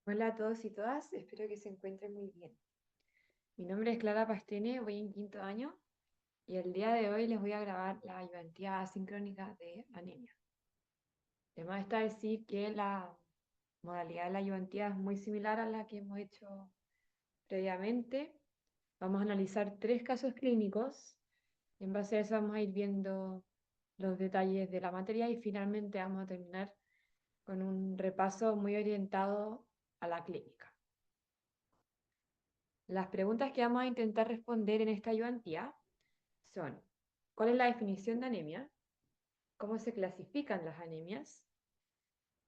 Hola a todos y todas, espero que se encuentren muy bien. Mi nombre es Clara Pastene, voy en quinto año y el día de hoy les voy a grabar la ayudantía asincrónica de anemia. Además está decir que la modalidad de la ayudantía es muy similar a la que hemos hecho previamente. Vamos a analizar tres casos clínicos y en base a eso vamos a ir viendo los detalles de la materia y finalmente vamos a terminar con un repaso muy orientado a la clínica. Las preguntas que vamos a intentar responder en esta ayudantía son: ¿cuál es la definición de anemia? ¿Cómo se clasifican las anemias?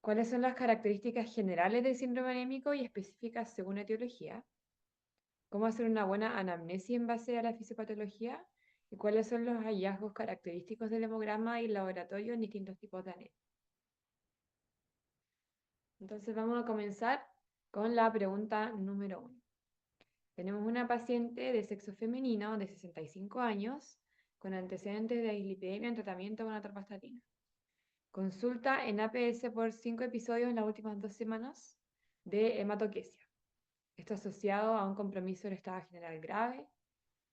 ¿Cuáles son las características generales del síndrome anémico y específicas según etiología? ¿Cómo hacer una buena anamnesis en base a la fisiopatología? ¿Y cuáles son los hallazgos característicos del hemograma y laboratorio en distintos tipos de anemia? Entonces vamos a comenzar con la pregunta número 1. Tenemos una paciente de sexo femenino de 65 años con antecedentes de dislipidemia en tratamiento con atorvastatina. Consulta en APS por 5 episodios en las últimas 2 semanas de hematoquesia. Esto asociado a un compromiso del estado general grave,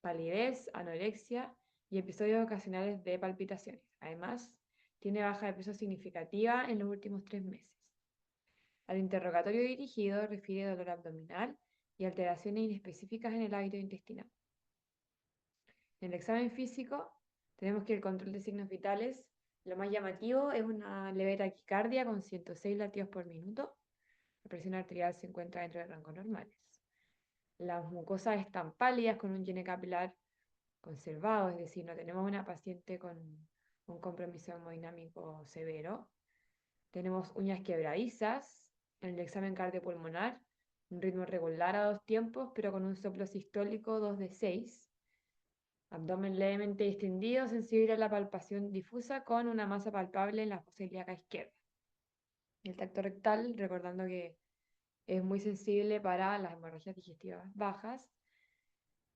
palidez, anorexia y episodios ocasionales de palpitaciones. Además, tiene baja de peso significativa en los últimos 3 meses. Al interrogatorio dirigido refiere dolor abdominal y alteraciones inespecíficas en el hábito intestinal. En el examen físico tenemos que el control de signos vitales, lo más llamativo es una leve taquicardia con 106 latidos por minuto. La presión arterial se encuentra dentro de rangos normales. Las mucosas están pálidas con un llene capilar conservado, es decir, no tenemos una paciente con un compromiso hemodinámico severo. Tenemos uñas quebradizas. En el examen cardiopulmonar, un ritmo regular a 2 tiempos, pero con un soplo sistólico 2 de 6. Abdomen levemente distendido, sensible a la palpación difusa con una masa palpable en la fosa ilíaca izquierda. El tacto rectal, recordando que es muy sensible para las hemorragias digestivas bajas,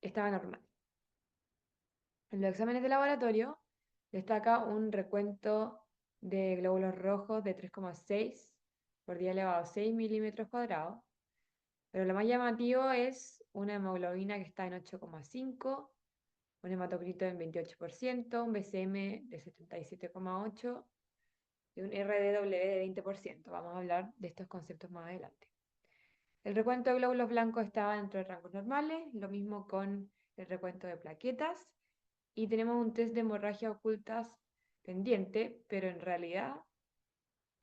estaba normal. En los exámenes de laboratorio destaca un recuento de glóbulos rojos de 3,6 por 10 elevado a 6 milímetros cuadrados, pero lo más llamativo es una hemoglobina que está en 8,5, un hematocrito en 28%, un BCM de 77,8 y un RDW de 20%. Vamos a hablar de estos conceptos más adelante. El recuento de glóbulos blancos estaba dentro de rangos normales, lo mismo con el recuento de plaquetas, y tenemos un test de hemorragia ocultas pendiente, pero en realidad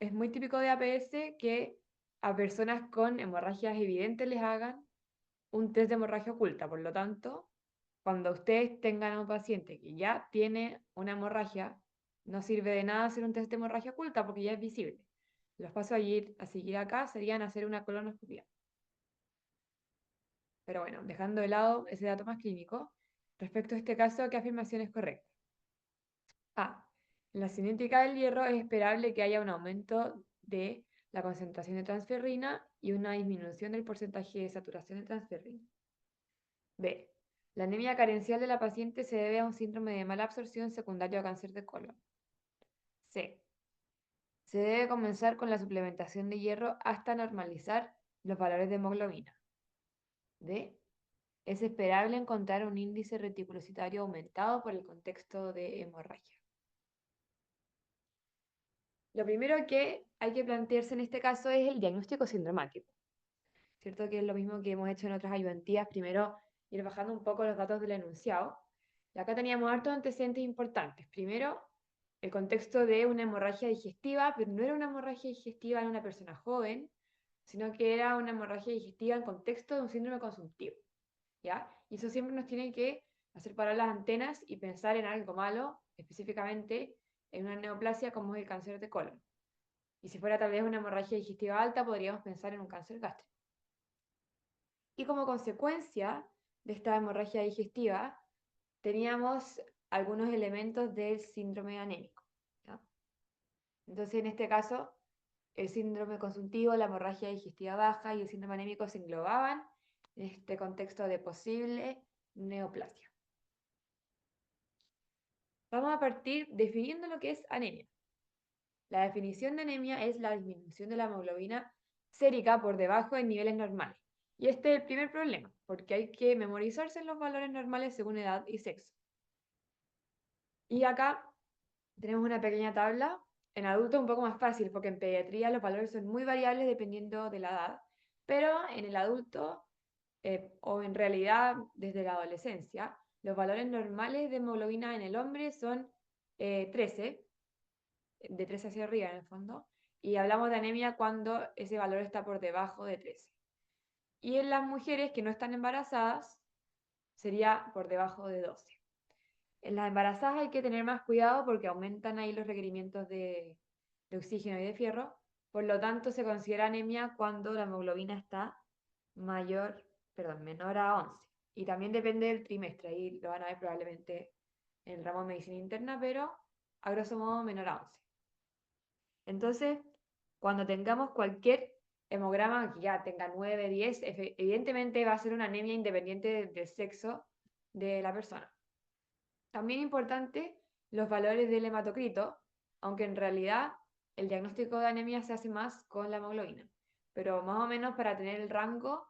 es muy típico de APS que a personas con hemorragias evidentes les hagan un test de hemorragia oculta. Por lo tanto, cuando ustedes tengan a un paciente que ya tiene una hemorragia, no sirve de nada hacer un test de hemorragia oculta porque ya es visible. Los pasos a seguir acá serían hacer una colonoscopia. Pero bueno, dejando de lado ese dato más clínico, respecto a este caso, ¿qué afirmación es correcta? A. En la cinética del hierro es esperable que haya un aumento de la concentración de transferrina y una disminución del porcentaje de saturación de transferrina. B. La anemia carencial de la paciente se debe a un síndrome de mala absorción secundario a cáncer de colon. C. Se debe comenzar con la suplementación de hierro hasta normalizar los valores de hemoglobina. D. Es esperable encontrar un índice reticulocitario aumentado por el contexto de hemorragia. Lo primero que hay que plantearse en este caso es el diagnóstico sindromático, ¿cierto? Que es lo mismo que hemos hecho en otras ayudantías. Primero, ir bajando un poco los datos del enunciado. Y acá teníamos hartos antecedentes importantes. Primero, el contexto de una hemorragia digestiva, pero no era una hemorragia digestiva en una persona joven, sino que era una hemorragia digestiva en contexto de un síndrome consumptivo, ¿ya? Y eso siempre nos tiene que hacer parar las antenas y pensar en algo malo, específicamente en una neoplasia como es el cáncer de colon. Y si fuera tal vez una hemorragia digestiva alta, podríamos pensar en un cáncer gástrico. Y como consecuencia de esta hemorragia digestiva, teníamos algunos elementos del síndrome anémico, ¿ya? Entonces, en este caso, el síndrome consultivo, la hemorragia digestiva baja y el síndrome anémico se englobaban en este contexto de posible neoplasia. Vamos a partir definiendo lo que es anemia. La definición de anemia es la disminución de la hemoglobina sérica por debajo de niveles normales. Y este es el primer problema, porque hay que memorizarse los valores normales según edad y sexo. Y acá tenemos una pequeña tabla. En adultos es un poco más fácil, porque en pediatría los valores son muy variables dependiendo de la edad, pero en el adulto, o en realidad desde la adolescencia, los valores normales de hemoglobina en el hombre son 13, de 13 hacia arriba en el fondo, y hablamos de anemia cuando ese valor está por debajo de 13. Y en las mujeres que no están embarazadas sería por debajo de 12. En las embarazadas hay que tener más cuidado porque aumentan ahí los requerimientos de oxígeno y de fierro, por lo tanto se considera anemia cuando la hemoglobina está menor a 11. Y también depende del trimestre, ahí lo van a ver probablemente en el ramo de medicina interna, pero a grosso modo menor a 11. Entonces, cuando tengamos cualquier hemograma que ya tenga 9, 10, evidentemente va a ser una anemia independiente del sexo de la persona. También importante los valores del hematocrito, aunque en realidad el diagnóstico de anemia se hace más con la hemoglobina, pero más o menos para tener el rango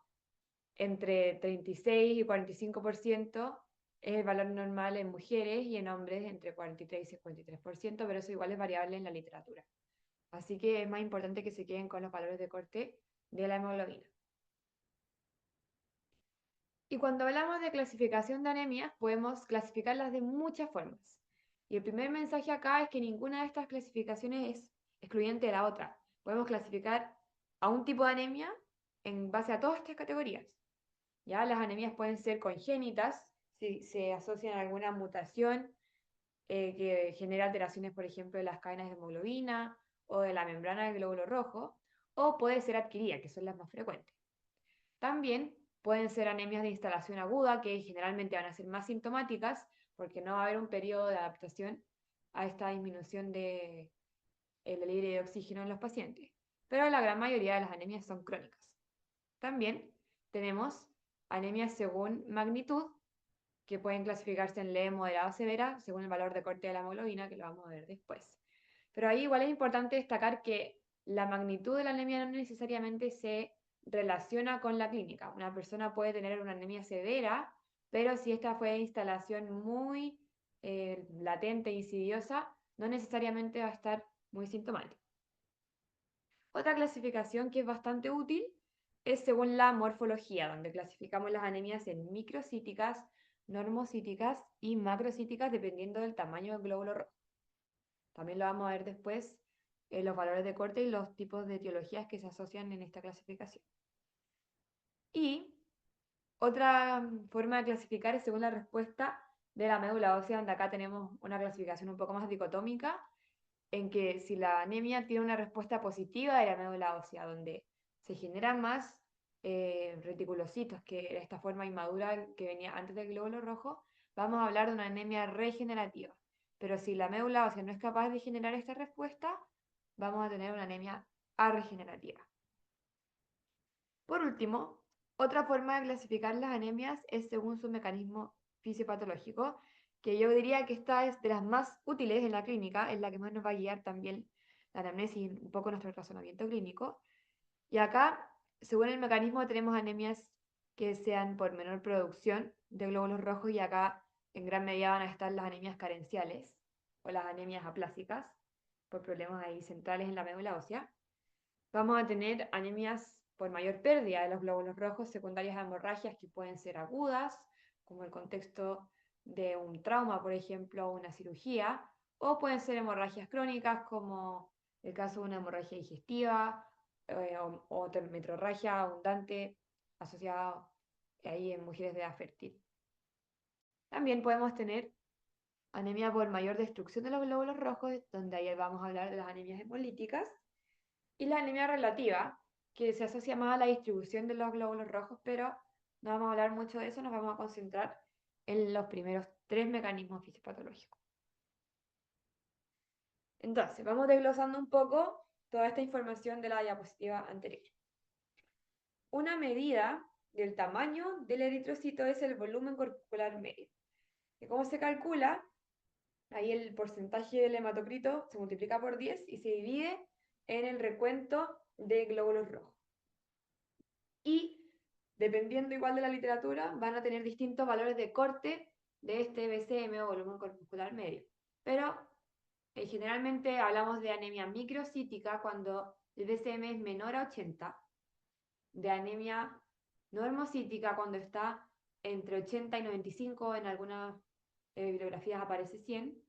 entre 36 y 45% es el valor normal en mujeres y en hombres entre 43 y 53%, pero eso igual es variable en la literatura. Así que es más importante que se queden con los valores de corte de la hemoglobina. Y cuando hablamos de clasificación de anemias, podemos clasificarlas de muchas formas. Y el primer mensaje acá es que ninguna de estas clasificaciones es excluyente de la otra. Podemos clasificar a un tipo de anemia en base a todas estas categorías. ¿Ya? Las anemias pueden ser congénitas, si se asocian a alguna mutación que genera alteraciones, por ejemplo, de las cadenas de hemoglobina o de la membrana del glóbulo rojo, o puede ser adquirida, que son las más frecuentes. También pueden ser anemias de instalación aguda, que generalmente van a ser más sintomáticas, porque no va a haber un periodo de adaptación a esta disminución del delivery de oxígeno en los pacientes. Pero la gran mayoría de las anemias son crónicas. También tenemos anemias según magnitud, que pueden clasificarse en leve, moderada o severa, según el valor de corte de la hemoglobina, que lo vamos a ver después. Pero ahí igual es importante destacar que la magnitud de la anemia no necesariamente se relaciona con la clínica. Una persona puede tener una anemia severa, pero si esta fue de instalación muy latente e insidiosa, no necesariamente va a estar muy sintomática. Otra clasificación que es bastante útil es según la morfología, donde clasificamos las anemias en microcíticas, normocíticas y macrocíticas dependiendo del tamaño del glóbulo rojo. También lo vamos a ver después los valores de corte y los tipos de etiologías que se asocian en esta clasificación. Y otra forma de clasificar es según la respuesta de la médula ósea, donde acá tenemos una clasificación un poco más dicotómica, en que si la anemia tiene una respuesta positiva de la médula ósea, donde se generan más reticulocitos, que era esta forma inmadura que venía antes del glóbulo rojo, vamos a hablar de una anemia regenerativa. Pero si la médula ósea no es capaz de generar esta respuesta, vamos a tener una anemia arregenerativa. Por último, otra forma de clasificar las anemias es según su mecanismo fisiopatológico, que yo diría que esta es de las más útiles en la clínica, es la que más nos va a guiar también la anamnesis y un poco nuestro razonamiento clínico. Y acá, según el mecanismo, tenemos anemias que sean por menor producción de glóbulos rojos, y acá en gran medida van a estar las anemias carenciales o las anemias aplásicas, por problemas ahí centrales en la médula ósea. Vamos a tener anemias por mayor pérdida de los glóbulos rojos secundarias a hemorragias que pueden ser agudas, como el contexto de un trauma, por ejemplo, o una cirugía, o pueden ser hemorragias crónicas, como el caso de una hemorragia digestiva o metrorragia abundante asociada ahí en mujeres de edad fértil. También podemos tener anemia por mayor destrucción de los glóbulos rojos, donde ahí vamos a hablar de las anemias hemolíticas, y la anemia relativa, que se asocia más a la distribución de los glóbulos rojos, pero no vamos a hablar mucho de eso, nos vamos a concentrar en los primeros tres mecanismos fisiopatológicos. Entonces, vamos desglosando un poco toda esta información de la diapositiva anterior. Una medida del tamaño del eritrocito es el volumen corpuscular medio. ¿Y cómo se calcula? Ahí el porcentaje del hematocrito se multiplica por 10 y se divide en el recuento de glóbulos rojos. y dependiendo igual de la literatura, van a tener distintos valores de corte de este BCM o volumen corpuscular medio. Pero generalmente hablamos de anemia microcítica cuando el BCM es menor a 80, de anemia normocítica cuando está entre 80 y 95, en algunas bibliografías aparece 100,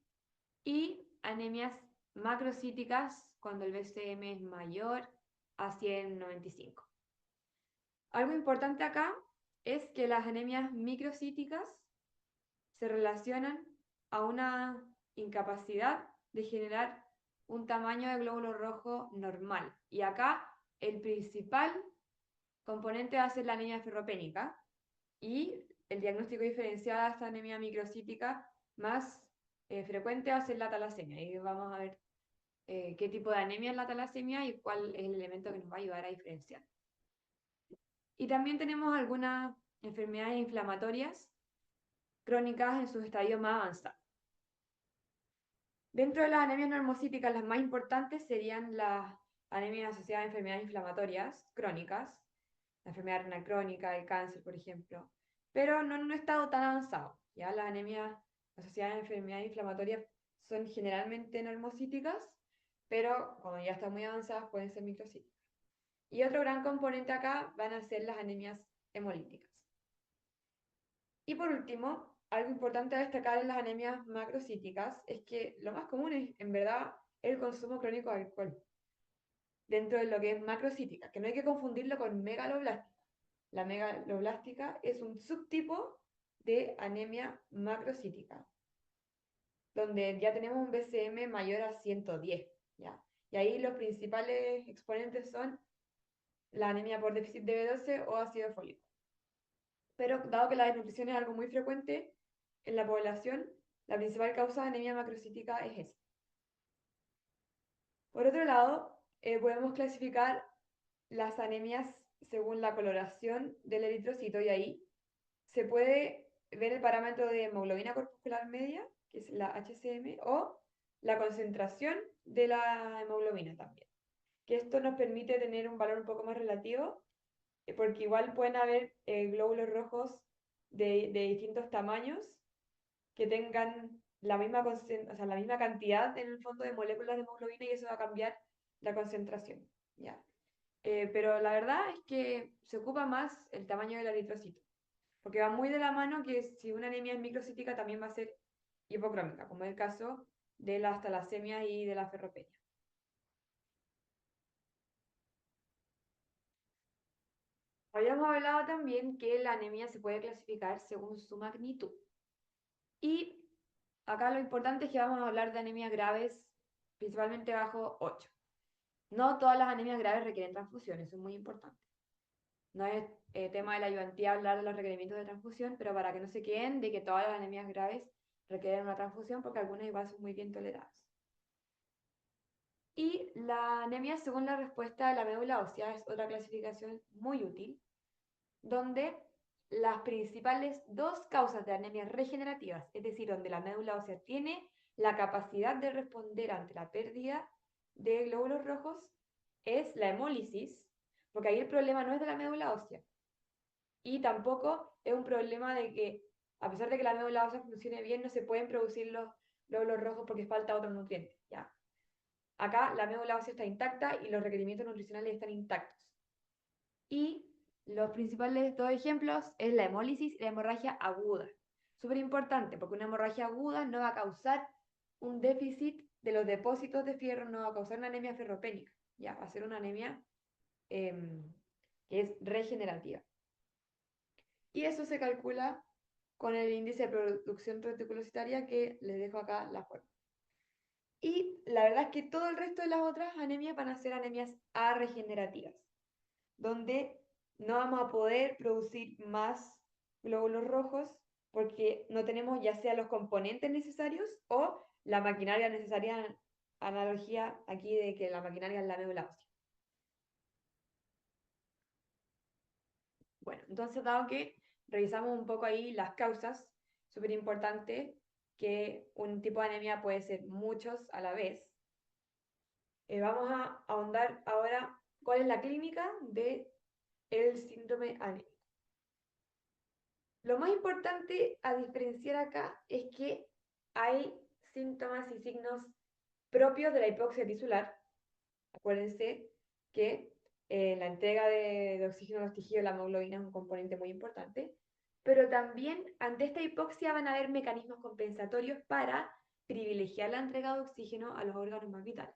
y anemias macrocíticas cuando el BCM es mayor a 195. Algo importante acá es que las anemias microcíticas se relacionan a una incapacidad de generar un tamaño de glóbulo rojo normal. Y acá el principal componente va a ser la anemia ferropénica, y el diagnóstico diferencial de esta anemia microcítica más frecuente va a ser la talasemia. Y vamos a ver qué tipo de anemia es la talasemia y cuál es el elemento que nos va a ayudar a diferenciar. Y también tenemos algunas enfermedades inflamatorias crónicas en sus estadios más avanzados. Dentro de las anemias normocíticas, las más importantes serían las anemias asociadas a enfermedades inflamatorias crónicas, la enfermedad renal crónica, el cáncer, por ejemplo, pero no en un estado tan avanzado. Ya las anemias asociadas a enfermedades inflamatorias son generalmente normocíticas, pero cuando ya están muy avanzadas pueden ser microcíticas. Y otro gran componente acá van a ser las anemias hemolíticas. Y por último, algo importante a destacar en las anemias macrocíticas es que lo más común es, en verdad, el consumo crónico de alcohol, dentro de lo que es macrocítica, que no hay que confundirlo con megaloblástica. La megaloblástica es un subtipo de anemia macrocítica, donde ya tenemos un BCM mayor a 110, ¿ya? Y ahí los principales exponentes son la anemia por déficit de B12 o ácido fólico. Pero dado que la desnutrición es algo muy frecuente en la población, la principal causa de anemia macrocítica es esa. Por otro lado, podemos clasificar las anemias según la coloración del eritrocito, y ahí se puede ver el parámetro de hemoglobina corpuscular media, que es la HCM, o la concentración de la hemoglobina también. Que esto nos permite tener un valor un poco más relativo, porque igual pueden haber glóbulos rojos de distintos tamaños que tengan la misma, o sea, la misma cantidad en el fondo de moléculas de hemoglobina, y eso va a cambiar la concentración, ¿ya? Pero la verdad es que se ocupa más el tamaño del eritrocito, porque va muy de la mano que si una anemia es microcítica también va a ser hipocrómica, como es el caso de las talasemias y de la ferropenia. Habíamos hablado también que la anemia se puede clasificar según su magnitud. Y acá lo importante es que vamos a hablar de anemias graves, principalmente bajo 8. No todas las anemias graves requieren transfusión, eso es muy importante. No es tema de la ayudantía hablar de los requerimientos de transfusión, pero para que no se queden de que todas las anemias graves requieren una transfusión, porque algunas igual son muy bien toleradas. Y la anemia según la respuesta de la médula ósea es otra clasificación muy útil, donde las principales dos causas de anemias regenerativas, es decir, donde la médula ósea tiene la capacidad de responder ante la pérdida de glóbulos rojos, es la hemólisis, porque ahí el problema no es de la médula ósea, y tampoco es un problema de que, a pesar de que la médula ósea funcione bien, no se pueden producir los glóbulos rojos porque falta otro nutriente, ¿ya? Acá la médula ósea está intacta y los requerimientos nutricionales están intactos. Y los principales dos ejemplos es la hemólisis y la hemorragia aguda. Súper importante, porque una hemorragia aguda no va a causar un déficit de los depósitos de fierro, no va a causar una anemia ferropénica, ya va a ser una anemia que es regenerativa. Y eso se calcula con el índice de producción reticulocitaria, que les dejo acá la forma. Y la verdad es que todo el resto de las otras anemias van a ser anemias arregenerativas, donde no vamos a poder producir más glóbulos rojos porque no tenemos ya sea los componentes necesarios o la maquinaria necesaria, analogía aquí de que la maquinaria es la médula ósea. Bueno, entonces dado que revisamos un poco ahí las causas, súper importante que un tipo de anemia puede ser muchos a la vez. Vamos a ahondar ahora cuál es la clínica de el síndrome anémico. Lo más importante a diferenciar acá es que hay síntomas y signos propios de la hipoxia tisular. Acuérdense que la entrega de oxígeno a los tejidos, la hemoglobina es un componente muy importante, pero también ante esta hipoxia van a haber mecanismos compensatorios para privilegiar la entrega de oxígeno a los órganos más vitales.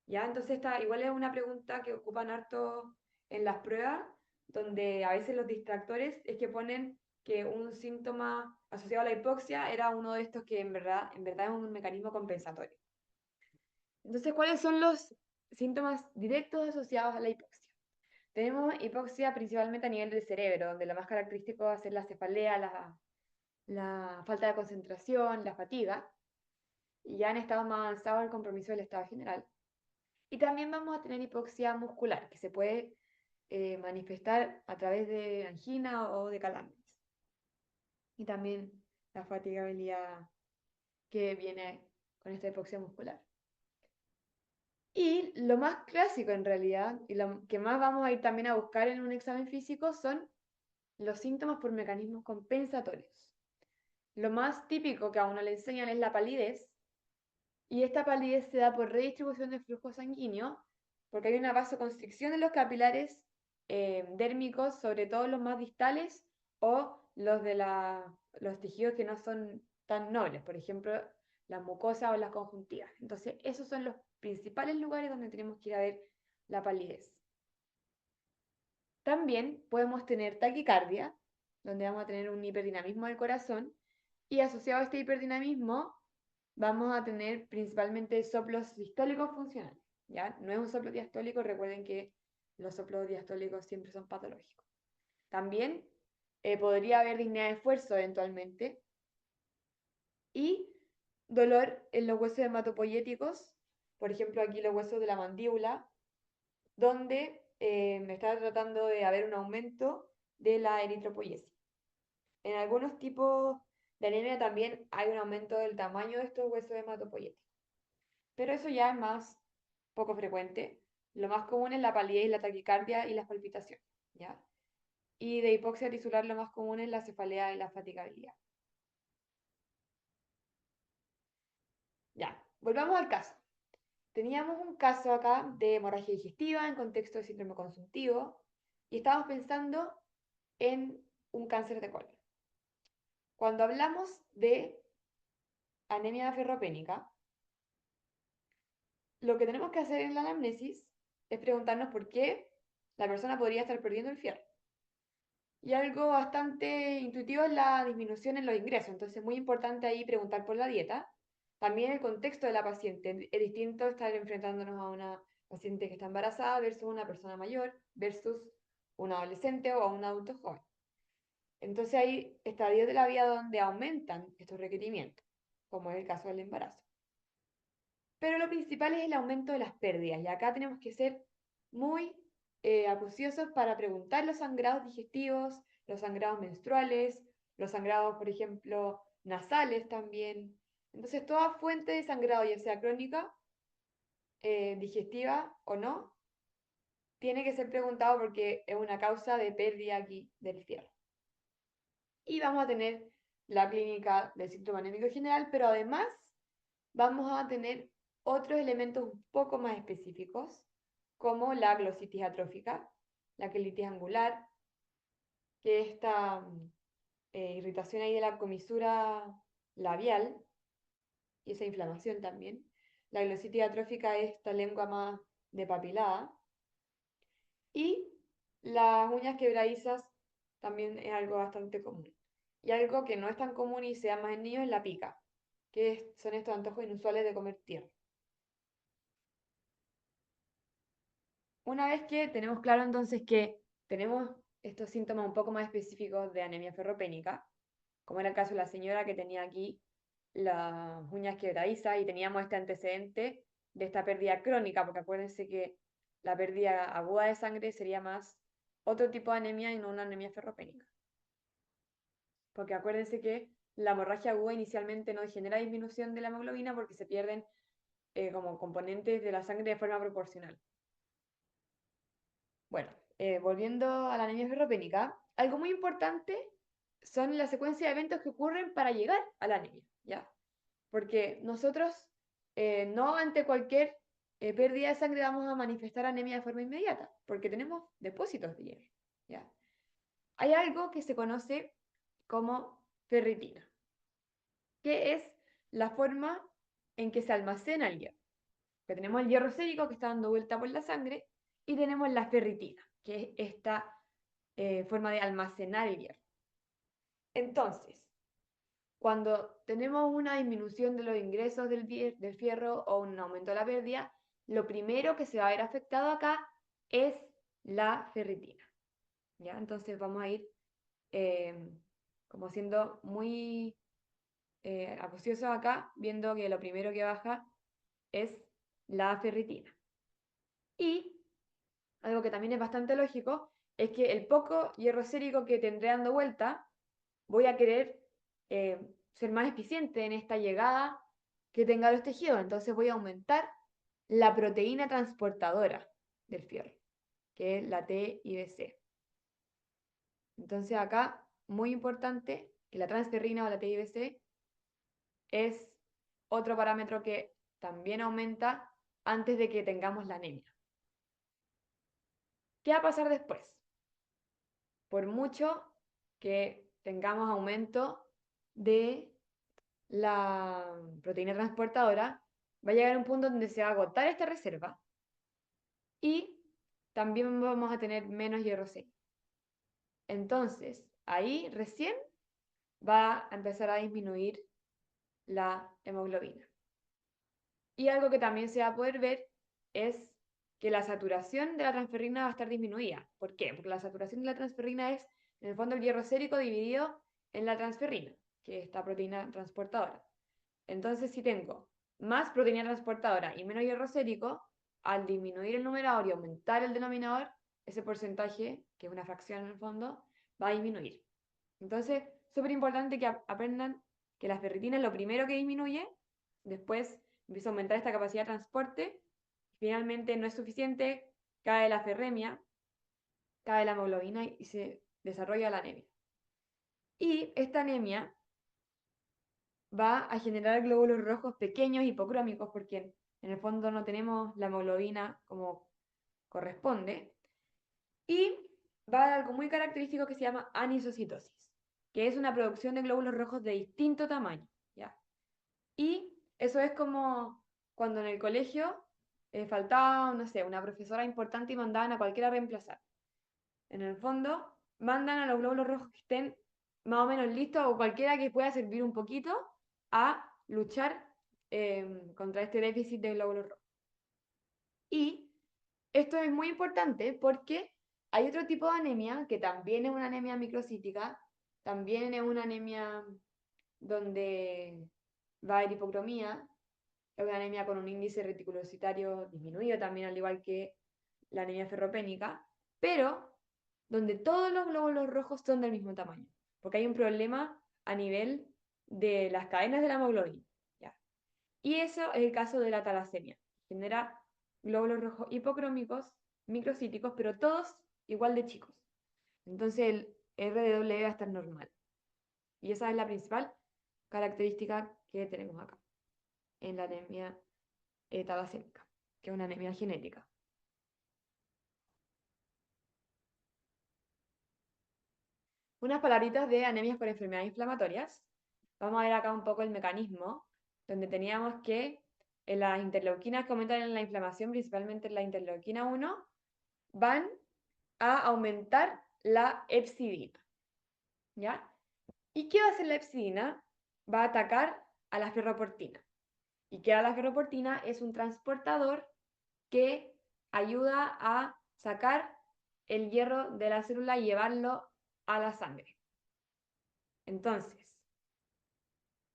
¿Ya? Entonces esta igual es una pregunta que ocupan harto en las pruebas, donde a veces los distractores es que ponen que un síntoma asociado a la hipoxia era uno de estos que en verdad es un mecanismo compensatorio. Entonces, ¿cuáles son los síntomas directos asociados a la hipoxia? Tenemos hipoxia principalmente a nivel del cerebro, donde lo más característico va a ser la cefalea, la falta de concentración, la fatiga, y ya en estado más avanzado el compromiso del estado general. Y también vamos a tener hipoxia muscular, que se puede manifestar a través de angina o de calambres. Y también la fatigabilidad que viene con esta hipoxia muscular. Y lo más clásico en realidad, y lo que más vamos a ir también a buscar en un examen físico, son los síntomas por mecanismos compensatorios. Lo más típico que a uno le enseñan es la palidez, y esta palidez se da por redistribución del flujo sanguíneo, porque hay una vasoconstricción de los capilares dérmicos, sobre todo los más distales, o los de los tejidos que no son tan nobles, por ejemplo, la mucosa o las conjuntivas. Entonces, esos son los principales lugares donde tenemos que ir a ver la palidez. También podemos tener taquicardia, donde vamos a tener un hiperdinamismo del corazón, y asociado a este hiperdinamismo vamos a tener principalmente soplos sistólicos funcionales, ¿ya? No es un soplo diastólico, recuerden que los soplos diastólicos siempre son patológicos. También podría haber disnea de esfuerzo eventualmente, y dolor en los huesos hematopoyéticos, por ejemplo aquí los huesos de la mandíbula, donde me está tratando de haber un aumento de la eritropoyesis. En algunos tipos de anemia también hay un aumento del tamaño de estos huesos hematopoyéticos, pero eso ya es más poco frecuente. Lo más común es la palidez, la taquicardia y las palpitaciones, ¿ya? Y de hipoxia tisular lo más común es la cefalea y la fatigabilidad. Ya, volvamos al caso. Teníamos un caso acá de hemorragia digestiva en contexto de síndrome consuntivo y estábamos pensando en un cáncer de colon. Cuando hablamos de anemia ferropénica, lo que tenemos que hacer en la anamnesis es preguntarnos por qué la persona podría estar perdiendo el fierro. Y algo bastante intuitivo es la disminución en los ingresos, entonces es muy importante ahí preguntar por la dieta. También el contexto de la paciente. Es distinto estar enfrentándonos a una paciente que está embarazada versus una persona mayor versus un adolescente o a un adulto joven. Entonces hay estadios de la vida donde aumentan estos requerimientos, como es el caso del embarazo. Pero lo principal es el aumento de las pérdidas, y acá tenemos que ser muy acuciosos para preguntar los sangrados digestivos, los sangrados menstruales, los sangrados, por ejemplo, nasales también. Entonces, toda fuente de sangrado, ya sea crónica, digestiva o no, tiene que ser preguntado porque es una causa de pérdida aquí del fierro. Y vamos a tener la clínica del síntoma anémico general, pero además vamos a tener otros elementos un poco más específicos, como la glositis atrófica, la quelitis angular, que es esta irritación ahí de la comisura labial, y esa inflamación también. La glositis atrófica es esta lengua más depapilada. Y las uñas quebradizas también es algo bastante común. Y algo que no es tan común y se da más en niños es la pica, que son estos antojos inusuales de comer tierra. Una vez que tenemos claro entonces que tenemos estos síntomas un poco más específicos de anemia ferropénica, como era el caso de la señora que tenía aquí las uñas quebradizas y teníamos este antecedente de esta pérdida crónica, porque acuérdense que la pérdida aguda de sangre sería más otro tipo de anemia y no una anemia ferropénica. Porque acuérdense que la hemorragia aguda inicialmente no genera disminución de la hemoglobina porque se pierden como componentes de la sangre de forma proporcional. Bueno, volviendo a la anemia ferropénica, algo muy importante son la secuencia de eventos que ocurren para llegar a la anemia, ¿ya? Porque nosotros no ante cualquier pérdida de sangre vamos a manifestar anemia de forma inmediata, porque tenemos depósitos de hierro, ¿ya? Hay algo que se conoce como ferritina, que es la forma en que se almacena el hierro. Que tenemos el hierro sérico que está dando vuelta por la sangre y tenemos la ferritina, que es esta forma de almacenar el hierro. Entonces, cuando tenemos una disminución de los ingresos del fierro o un aumento de la pérdida, lo primero que se va a ver afectado acá es la ferritina, ¿ya? Entonces vamos a ir como siendo muy acuciosos acá, viendo que lo primero que baja es la ferritina. Y algo que también es bastante lógico es que el poco hierro sérico que tendré dando vuelta, voy a querer ser más eficiente en esta llegada que tenga a los tejidos. Entonces voy a aumentar la proteína transportadora del fierro, que es la TIBC. Entonces acá, muy importante, que la transferrina o la TIBC es otro parámetro que también aumenta antes de que tengamos la anemia. ¿Qué va a pasar después? Por mucho que tengamos aumento de la proteína transportadora, va a llegar un punto donde se va a agotar esta reserva y también vamos a tener menos hierro seco. Entonces, ahí recién va a empezar a disminuir la hemoglobina. Y algo que también se va a poder ver es que la saturación de la transferrina va a estar disminuida. ¿Por qué? Porque la saturación de la transferrina es, en el fondo, el hierro sérico dividido en la transferrina, que es esta proteína transportadora. Entonces, si tengo más proteína transportadora y menos hierro sérico, al disminuir el numerador y aumentar el denominador, ese porcentaje, que es una fracción en el fondo, va a disminuir. Entonces, súper importante que aprendan que la ferritina es lo primero que disminuye, después empieza a aumentar esta capacidad de transporte, finalmente no es suficiente, cae la ferremia, cae la hemoglobina y se desarrolla la anemia. Y esta anemia va a generar glóbulos rojos pequeños hipocrómicos porque en el fondo no tenemos la hemoglobina como corresponde. Y va a dar algo muy característico que se llama anisocitosis, que es una producción de glóbulos rojos de distinto tamaño, ¿ya? Y eso es como cuando en el colegio faltaba, no sé, una profesora importante y mandaban a cualquiera a reemplazar. En el fondo, mandan a los glóbulos rojos que estén más o menos listos o cualquiera que pueda servir un poquito a luchar contra este déficit de glóbulos rojos. Y esto es muy importante porque hay otro tipo de anemia que también es una anemia microcítica, también es una anemia donde va a haber hipocromía, es una anemia con un índice reticulocitario disminuido también, al igual que la anemia ferropénica, pero donde todos los glóbulos rojos son del mismo tamaño, porque hay un problema a nivel de las cadenas de la hemoglobina, ¿ya? Y eso es el caso de la talasemia. Genera glóbulos rojos hipocrómicos, microcíticos, pero todos igual de chicos. Entonces el RDW va a estar normal. Y esa es la principal característica que tenemos acá, en la anemia talasémica, que es una anemia genética. Unas palabritas de anemias por enfermedades inflamatorias. Vamos a ver acá un poco el mecanismo, donde teníamos que las interleuquinas que aumentan en la inflamación, principalmente la interleuquina 1, van a aumentar la hepcidina, ¿ya? ¿Y qué va a hacer la hepcidina? Va a atacar a la ferroportina. ¿Y qué era la ferroportina? Es un transportador que ayuda a sacar el hierro de la célula y llevarlo a la sangre. Entonces,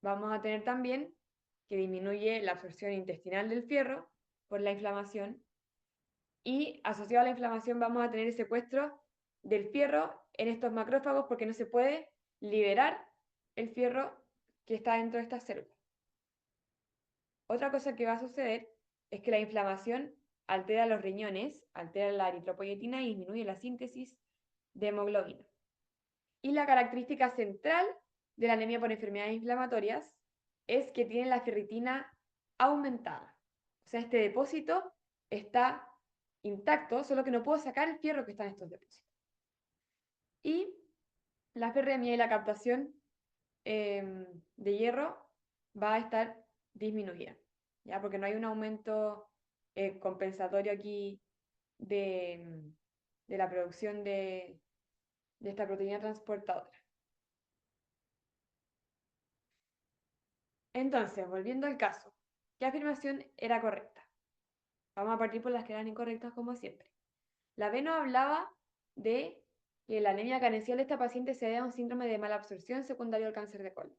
vamos a tener también que disminuye la absorción intestinal del fierro por la inflamación y asociado a la inflamación vamos a tener el secuestro del fierro en estos macrófagos porque no se puede liberar el fierro que está dentro de estas células. Otra cosa que va a suceder es que la inflamación altera los riñones, altera la eritropoyetina y disminuye la síntesis de hemoglobina. Y la característica central de la anemia por enfermedades inflamatorias es que tiene la ferritina aumentada. O sea, este depósito está intacto, solo que no puedo sacar el fierro que está en estos depósitos. Y la ferremia y la captación de hierro va a estar disminuida, ¿ya? Porque no hay un aumento compensatorio aquí de la producción de esta proteína transportadora. Entonces, volviendo al caso, ¿qué afirmación era correcta? Vamos a partir por las que eran incorrectas como siempre. La B nos hablaba de que la anemia carencial de esta paciente se debe a un síndrome de mala absorción secundario al cáncer de colon.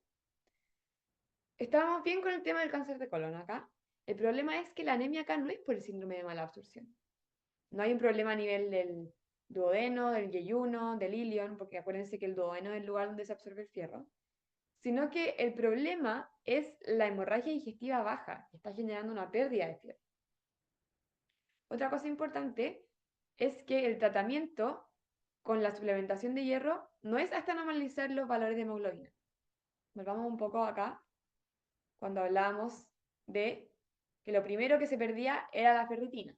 Estábamos bien con el tema del cáncer de colon acá. El problema es que la anemia acá no es por el síndrome de mala absorción. No hay un problema a nivel del duodeno, del yeyuno, del ilion, porque acuérdense que el duodeno es el lugar donde se absorbe el fierro, sino que el problema es la hemorragia digestiva baja, que está generando una pérdida de fierro. Otra cosa importante es que el tratamiento con la suplementación de hierro no es hasta normalizar los valores de hemoglobina. Volvamos un poco acá, cuando hablábamos de que lo primero que se perdía era la ferritina.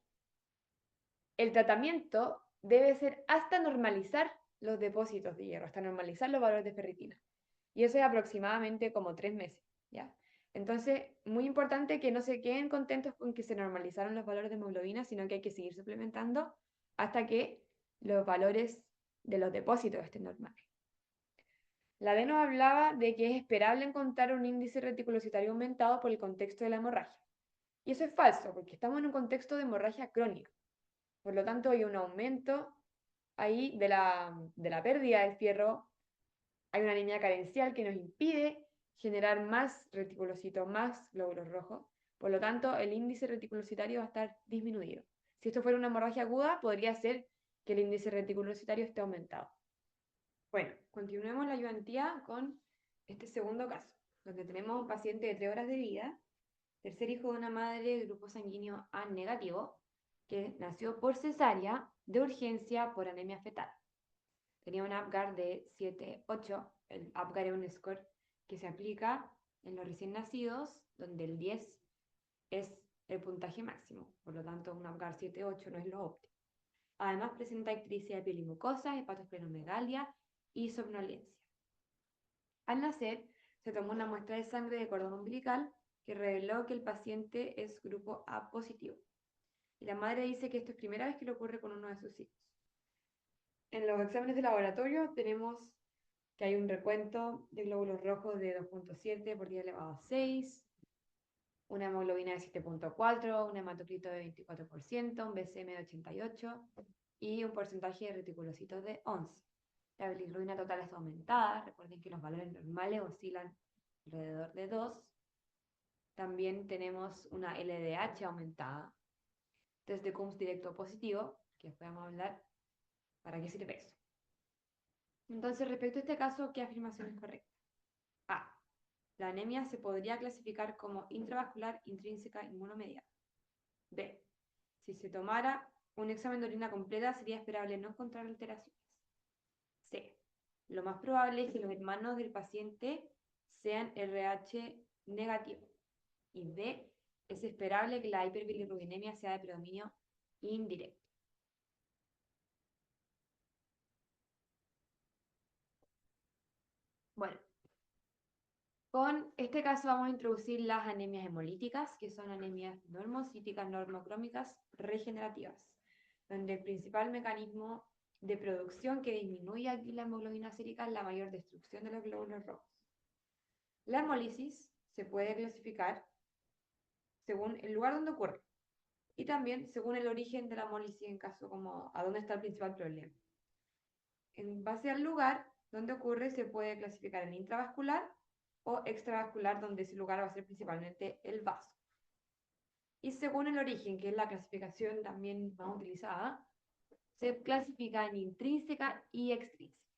El tratamiento debe ser hasta normalizar los depósitos de hierro, hasta normalizar los valores de ferritina. Y eso es aproximadamente como 3 meses, ¿ya? Entonces, muy importante que no se queden contentos con que se normalizaron los valores de hemoglobina, sino que hay que seguir suplementando hasta que los valores de los depósitos estén normales. La D nos hablaba de que es esperable encontrar un índice reticulocitario aumentado por el contexto de la hemorragia. Y eso es falso, porque estamos en un contexto de hemorragia crónica. Por lo tanto, hay un aumento ahí de la pérdida del fierro, hay una anemia carencial que nos impide generar más reticulocitos, más glóbulos rojos. Por lo tanto, el índice reticulocitario va a estar disminuido. Si esto fuera una hemorragia aguda, podría ser que el índice reticulocitario esté aumentado. Bueno, continuemos la ayudantía con este segundo caso, donde tenemos un paciente de 3 horas de vida, tercer hijo de una madre de grupo sanguíneo A negativo, que nació por cesárea de urgencia por anemia fetal. Tenía un APGAR de 7,8. El APGAR es un score que se aplica en los recién nacidos, donde el 10 es el puntaje máximo. Por lo tanto, un APGAR 7,8 no es lo óptimo. Además, presenta ictericia de piel y mucosa, hepatosplenomegalia y somnolencia. Al nacer, se tomó una muestra de sangre de cordón umbilical que reveló que el paciente es grupo A positivo. Y la madre dice que esto es primera vez que le ocurre con uno de sus hijos. En los exámenes de laboratorio tenemos que hay un recuento de glóbulos rojos de 2,7 por 10 elevado a 6, una hemoglobina de 7,4, un hematocrito de 24%, un BCM de 88 y un porcentaje de reticulocitos de 11. La bilirrubina total está aumentada, recuerden que los valores normales oscilan alrededor de 2. También tenemos una LDH aumentada, test de Coombs directo positivo, que después vamos a hablar para qué sirve eso. Entonces, respecto a este caso, ¿qué afirmación es correcta? A. La anemia se podría clasificar como intravascular intrínseca inmunomediada. B. Si se tomara un examen de orina completa, sería esperable no encontrar alteraciones. C. Lo más probable es que los hermanos del paciente sean RH negativo. Y D. Es esperable que la hiperbilirrubinemia sea de predominio indirecto. Bueno, con este caso vamos a introducir las anemias hemolíticas, que son anemias normocíticas, normocrómicas, regenerativas, donde el principal mecanismo de producción que disminuye aquí la hemoglobina sérica es la mayor destrucción de los glóbulos rojos. La hemólisis se puede clasificar según el lugar donde ocurre y también según el origen de la hemólisis en caso como a dónde está el principal problema. En base al lugar donde ocurre se puede clasificar en intravascular o extravascular, donde ese lugar va a ser principalmente el vaso. Y según el origen, que es la clasificación también más utilizada, se clasifica en intrínseca y extrínseca.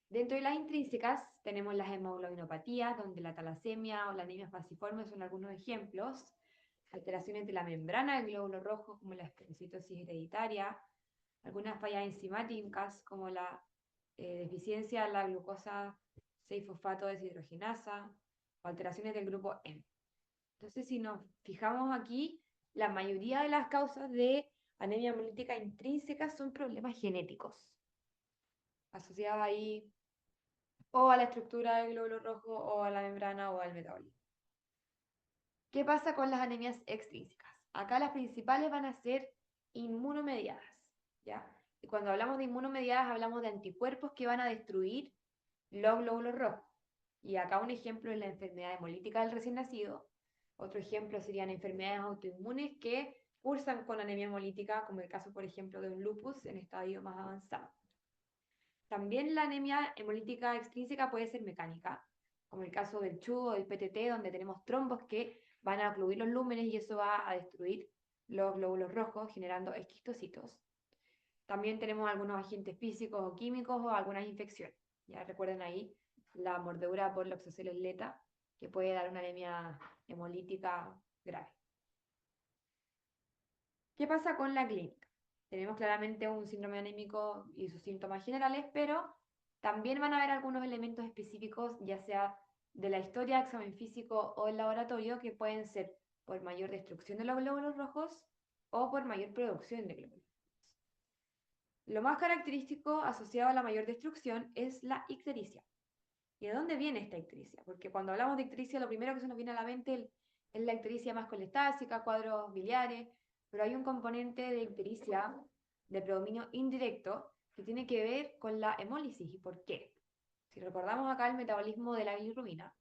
Dentro de las intrínsecas tenemos las hemoglobinopatías, donde la talasemia o la anemia falciforme son algunos ejemplos. alteraciones de la membrana del glóbulo rojo, como la espondilocitosis hereditaria, algunas fallas enzimáticas, como la deficiencia de la glucosa 6-fosfato deshidrogenasa, o alteraciones del grupo M. Entonces, si nos fijamos aquí, la mayoría de las causas de anemia hemolítica intrínseca son problemas genéticos, asociados ahí o a la estructura del glóbulo rojo, o a la membrana, o al metabolismo. ¿Qué pasa con las anemias extrínsecas? Acá las principales van a ser inmunomediadas, ¿ya? Y cuando hablamos de inmunomediadas, hablamos de anticuerpos que van a destruir los glóbulos rojos. Y acá un ejemplo es la enfermedad hemolítica del recién nacido. Otro ejemplo serían enfermedades autoinmunes que cursan con anemia hemolítica, como el caso, por ejemplo, de un lupus en estadio más avanzado. También la anemia hemolítica extrínseca puede ser mecánica, como el caso del CHU o del PTT, donde tenemos trombos que van a ocluir los lúmenes y eso va a destruir los glóbulos rojos, generando esquistocitos. También tenemos algunos agentes físicos o químicos o algunas infecciones. Ya recuerden ahí la mordedura por Loxoceles leta, que puede dar una anemia hemolítica grave. ¿Qué pasa con la clínica? Tenemos claramente un síndrome anémico y sus síntomas generales, pero también van a haber algunos elementos específicos, ya sea de la historia, examen físico o el laboratorio, que pueden ser por mayor destrucción de los glóbulos rojos o por mayor producción de glóbulos. Lo más característico asociado a la mayor destrucción es la ictericia. ¿Y de dónde viene esta ictericia? Porque cuando hablamos de ictericia, lo primero que se nos viene a la mente es la ictericia más colestásica, cuadros biliares, pero hay un componente de ictericia de predominio indirecto que tiene que ver con la hemólisis. ¿Y por qué? Si recordamos acá el metabolismo de la bilirrubina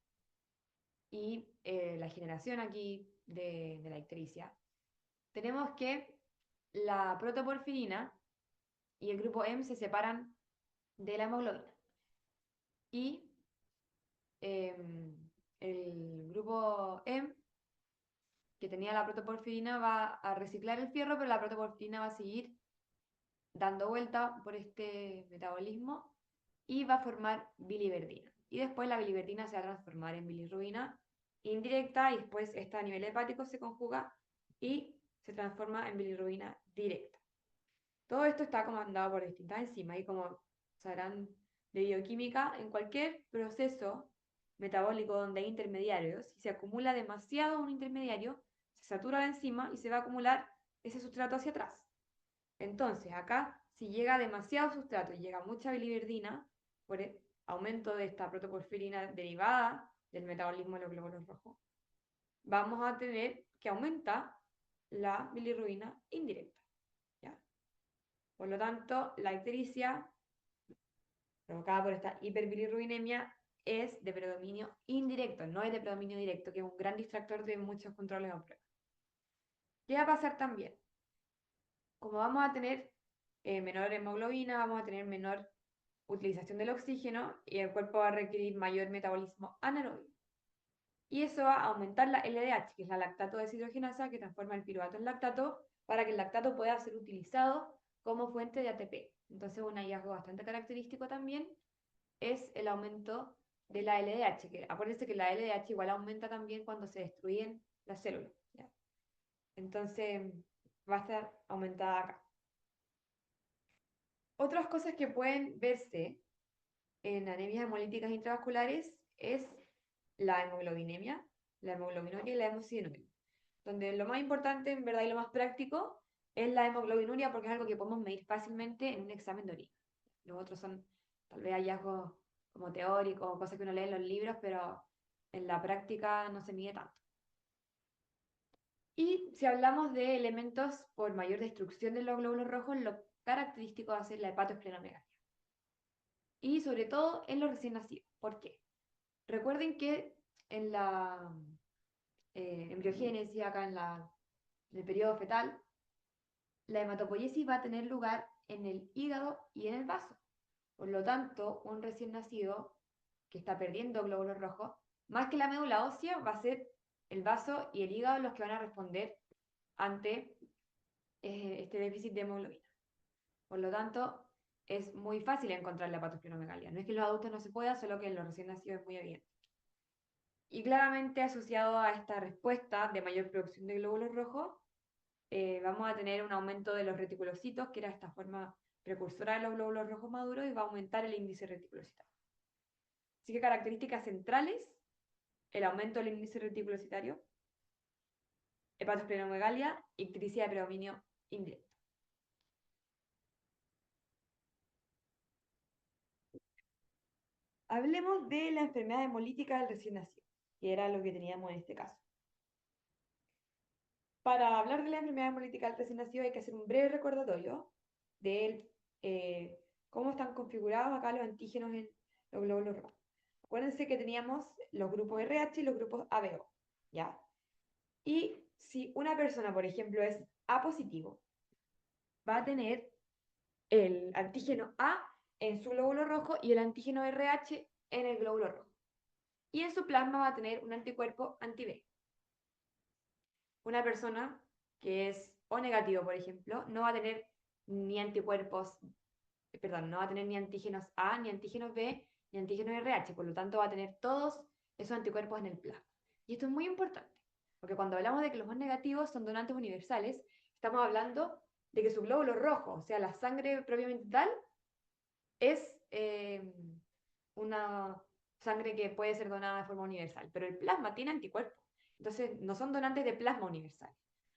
y la generación aquí de la ictericia, tenemos que la protoporfirina y el grupo M se separan de la hemoglobina. Y el grupo M, que tenía la protoporfirina, va a reciclar el fierro, pero la protoporfirina va a seguir dando vuelta por este metabolismo y va a formar biliverdina. Y después la biliverdina se va a transformar en bilirrubina indirecta y después esta a nivel hepático se conjuga y se transforma en bilirrubina directa. Todo esto está comandado por distintas enzimas y como sabrán de bioquímica, en cualquier proceso metabólico donde hay intermediarios, si se acumula demasiado un intermediario, se satura la enzima y se va a acumular ese sustrato hacia atrás. Entonces, acá, si llega demasiado sustrato y llega mucha biliverdina, por el aumento de esta protoporfirina derivada del metabolismo de los glóbulos rojos, vamos a tener que aumentar la bilirrubina indirecta. ¿Ya? Por lo tanto, la ictericia provocada por esta hiperbilirrubinemia es de predominio indirecto, no es de predominio directo, que es un gran distractor de muchos controles o pruebas. ¿Qué va a pasar también? Como vamos a tener menor hemoglobina, vamos a tener menor utilización del oxígeno y el cuerpo va a requerir mayor metabolismo anaerobio. Y eso va a aumentar la LDH, que es la lactato deshidrogenasa, que transforma el piruvato en lactato, para que el lactato pueda ser utilizado como fuente de ATP. Entonces, un hallazgo bastante característico también es el aumento de la LDH, que acuérdense que la LDH igual aumenta también cuando se destruyen las células, ¿ya? Entonces va a estar aumentada acá. Otras cosas que pueden verse en anemias hemolíticas intravasculares es la hemoglobinemia, la hemoglobinuria y la hemocinuria, donde lo más importante en verdad y lo más práctico es la hemoglobinuria porque es algo que podemos medir fácilmente en un examen de orina. Los otros son tal vez hallazgos como teóricos, cosas que uno lee en los libros, pero en la práctica no se mide tanto. Y si hablamos de elementos por mayor destrucción de los glóbulos rojos, lo característico va a ser la hepatoesplenomegalia. Y sobre todo en los recién nacidos. ¿Por qué? Recuerden que en la embriogénesis, acá en el periodo fetal, la hematopoiesis va a tener lugar en el hígado y en el vaso. Por lo tanto, un recién nacido que está perdiendo glóbulos rojos, más que la médula ósea, va a ser el vaso y el hígado los que van a responder ante este déficit de hemoglobina. Por lo tanto, es muy fácil encontrar la hepatoesplenomegalia. No es que en los adultos no se pueda, solo que en los recién nacidos es muy evidente. Y claramente asociado a esta respuesta de mayor producción de glóbulos rojos, vamos a tener un aumento de los reticulocitos, que era esta forma precursora de los glóbulos rojos maduros, y va a aumentar el índice reticulocitario. Así que características centrales: el aumento del índice reticulocitario, hepatosplenomegalia, ictericia de predominio indirecto. Hablemos de la enfermedad hemolítica del recién nacido, que era lo que teníamos en este caso. Para hablar de la enfermedad hemolítica del recién nacido hay que hacer un breve recordatorio de cómo están configurados acá los antígenos en los glóbulos rojos. Acuérdense que teníamos los grupos RH y los grupos ABO, ¿ya? Y si una persona, por ejemplo, es A positivo, va a tener el antígeno A en su glóbulo rojo y el antígeno RH en el glóbulo rojo. Y en su plasma va a tener un anticuerpo anti-B. Una persona que es O negativo, por ejemplo, no va a tener ni anticuerpos, perdón, no va a tener ni antígenos A, ni antígenos B, ni antígenos RH, por lo tanto va a tener todos esos anticuerpos en el plasma. Y esto es muy importante, porque cuando hablamos de que los O negativos son donantes universales, estamos hablando de que su glóbulo rojo, o sea, la sangre propiamente tal, es una sangre que puede ser donada de forma universal, pero el plasma tiene anticuerpos. Entonces, no son donantes de plasma universal.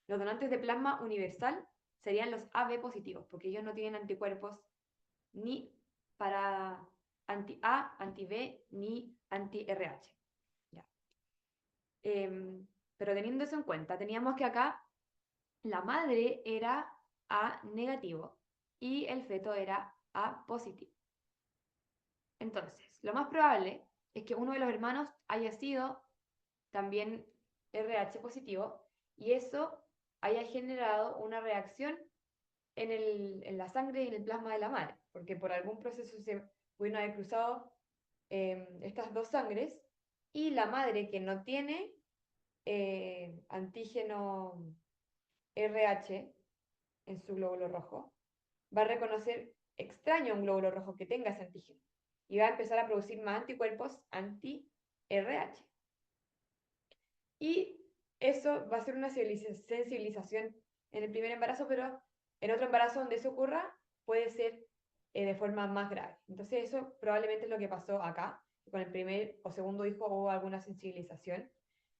Los donantes de plasma universal serían los AB positivos, porque ellos no tienen anticuerpos ni para anti-A, anti-B, ni anti-RH. Ya. Pero teniendo eso en cuenta, teníamos que acá la madre era A negativo y el feto era A positivo. Entonces, lo más probable es que uno de los hermanos haya sido también RH positivo y eso haya generado una reacción en la sangre y en el plasma de la madre, porque por algún proceso se pudieron haber cruzado estas dos sangres y la madre que no tiene antígeno RH en su glóbulo rojo va a reconocer extraño a un glóbulo rojo que tenga ese antígeno y va a empezar a producir más anticuerpos anti-RH. Y eso va a ser una sensibilización en el primer embarazo, pero en otro embarazo donde eso ocurra puede ser de forma más grave. Entonces eso probablemente es lo que pasó acá. Con el primer o segundo hijo hubo alguna sensibilización,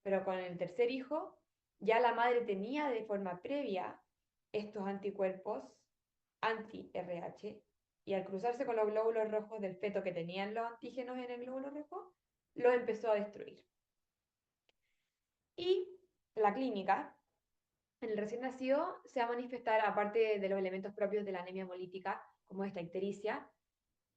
pero con el tercer hijo ya la madre tenía de forma previa estos anticuerpos anti-RH y al cruzarse con los glóbulos rojos del feto que tenían los antígenos en el glóbulo rojo, los empezó a destruir. Y la clínica, en el recién nacido, se va a manifestar, aparte de los elementos propios de la anemia hemolítica, como esta ictericia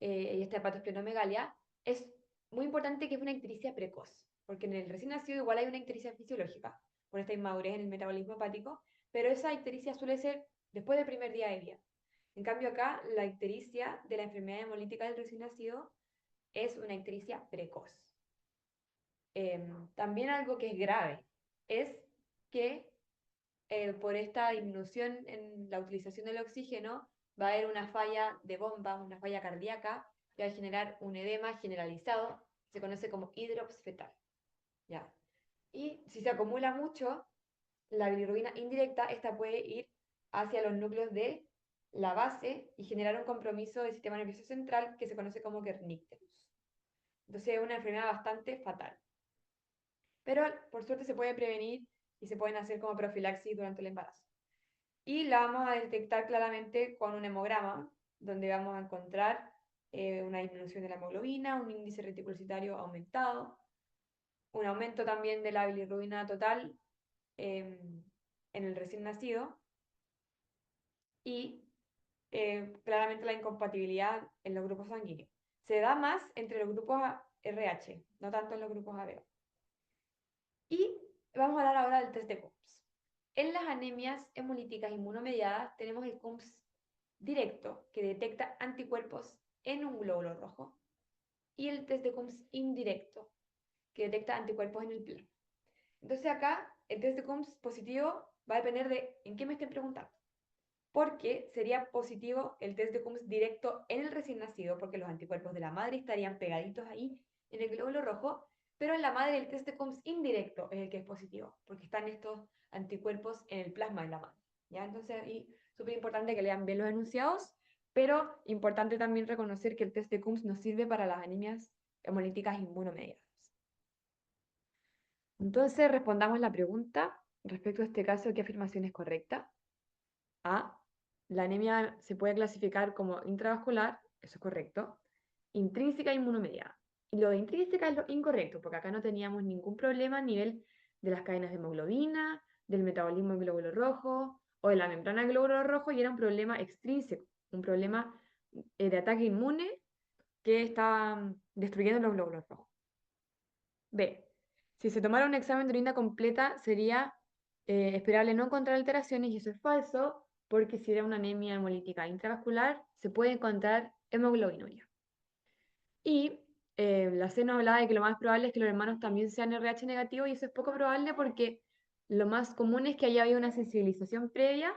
y esta hepatosplenomegalia, es muy importante que es una ictericia precoz, porque en el recién nacido igual hay una ictericia fisiológica, por esta inmadurez en el metabolismo hepático, pero esa ictericia suele ser después del primer día de vida. En cambio acá, la ictericia de la enfermedad hemolítica del recién nacido es una ictericia precoz. También algo que es grave es que por esta disminución en la utilización del oxígeno va a haber una falla de bomba, una falla cardíaca, que va a generar un edema generalizado, se conoce como hidrops fetal. ¿Ya? Y si se acumula mucho, la bilirrubina indirecta, esta puede ir hacia los núcleos de la base y generar un compromiso del sistema nervioso central que se conoce como kernicterus. Entonces es una enfermedad bastante fatal. Pero por suerte se puede prevenir y se pueden hacer como profilaxis durante el embarazo. Y la vamos a detectar claramente con un hemograma, donde vamos a encontrar una disminución de la hemoglobina, un índice reticulocitario aumentado, un aumento también de la bilirrubina total en el recién nacido y claramente la incompatibilidad en los grupos sanguíneos. Se da más entre los grupos RH, no tanto en los grupos ABO. Y vamos a hablar ahora del test de Coombs. En las anemias hemolíticas inmunomediadas tenemos el Coombs directo, que detecta anticuerpos en un glóbulo rojo, y el test de Coombs indirecto, que detecta anticuerpos en el plasma. Entonces acá, el test de Coombs positivo va a depender de en qué me estén preguntando. Porque sería positivo el test de Coombs directo en el recién nacido, porque los anticuerpos de la madre estarían pegaditos ahí en el glóbulo rojo, pero en la madre el test de Coombs indirecto es el que es positivo, porque están estos anticuerpos en el plasma de la madre. ¿Ya? Entonces, ahí súper importante que lean bien los enunciados, pero importante también reconocer que el test de Coombs nos sirve para las anemias hemolíticas inmunomediadas. Entonces, respondamos la pregunta respecto a este caso, ¿qué afirmación es correcta? A. La anemia se puede clasificar como intravascular, eso es correcto, intrínseca e inmunomediada. Y lo de intrínseca es lo incorrecto, porque acá no teníamos ningún problema a nivel de las cadenas de hemoglobina, del metabolismo del glóbulo rojo o de la membrana del glóbulo rojo, y era un problema extrínseco, un problema de ataque inmune que está destruyendo los glóbulos rojos. B. Si se tomara un examen de orina completa, sería esperable no encontrar alteraciones, y eso es falso, porque si era una anemia hemolítica intravascular, se puede encontrar hemoglobinuria. Y la C nos hablaba de que lo más probable es que los hermanos también sean RH negativo, y eso es poco probable porque lo más común es que haya habido una sensibilización previa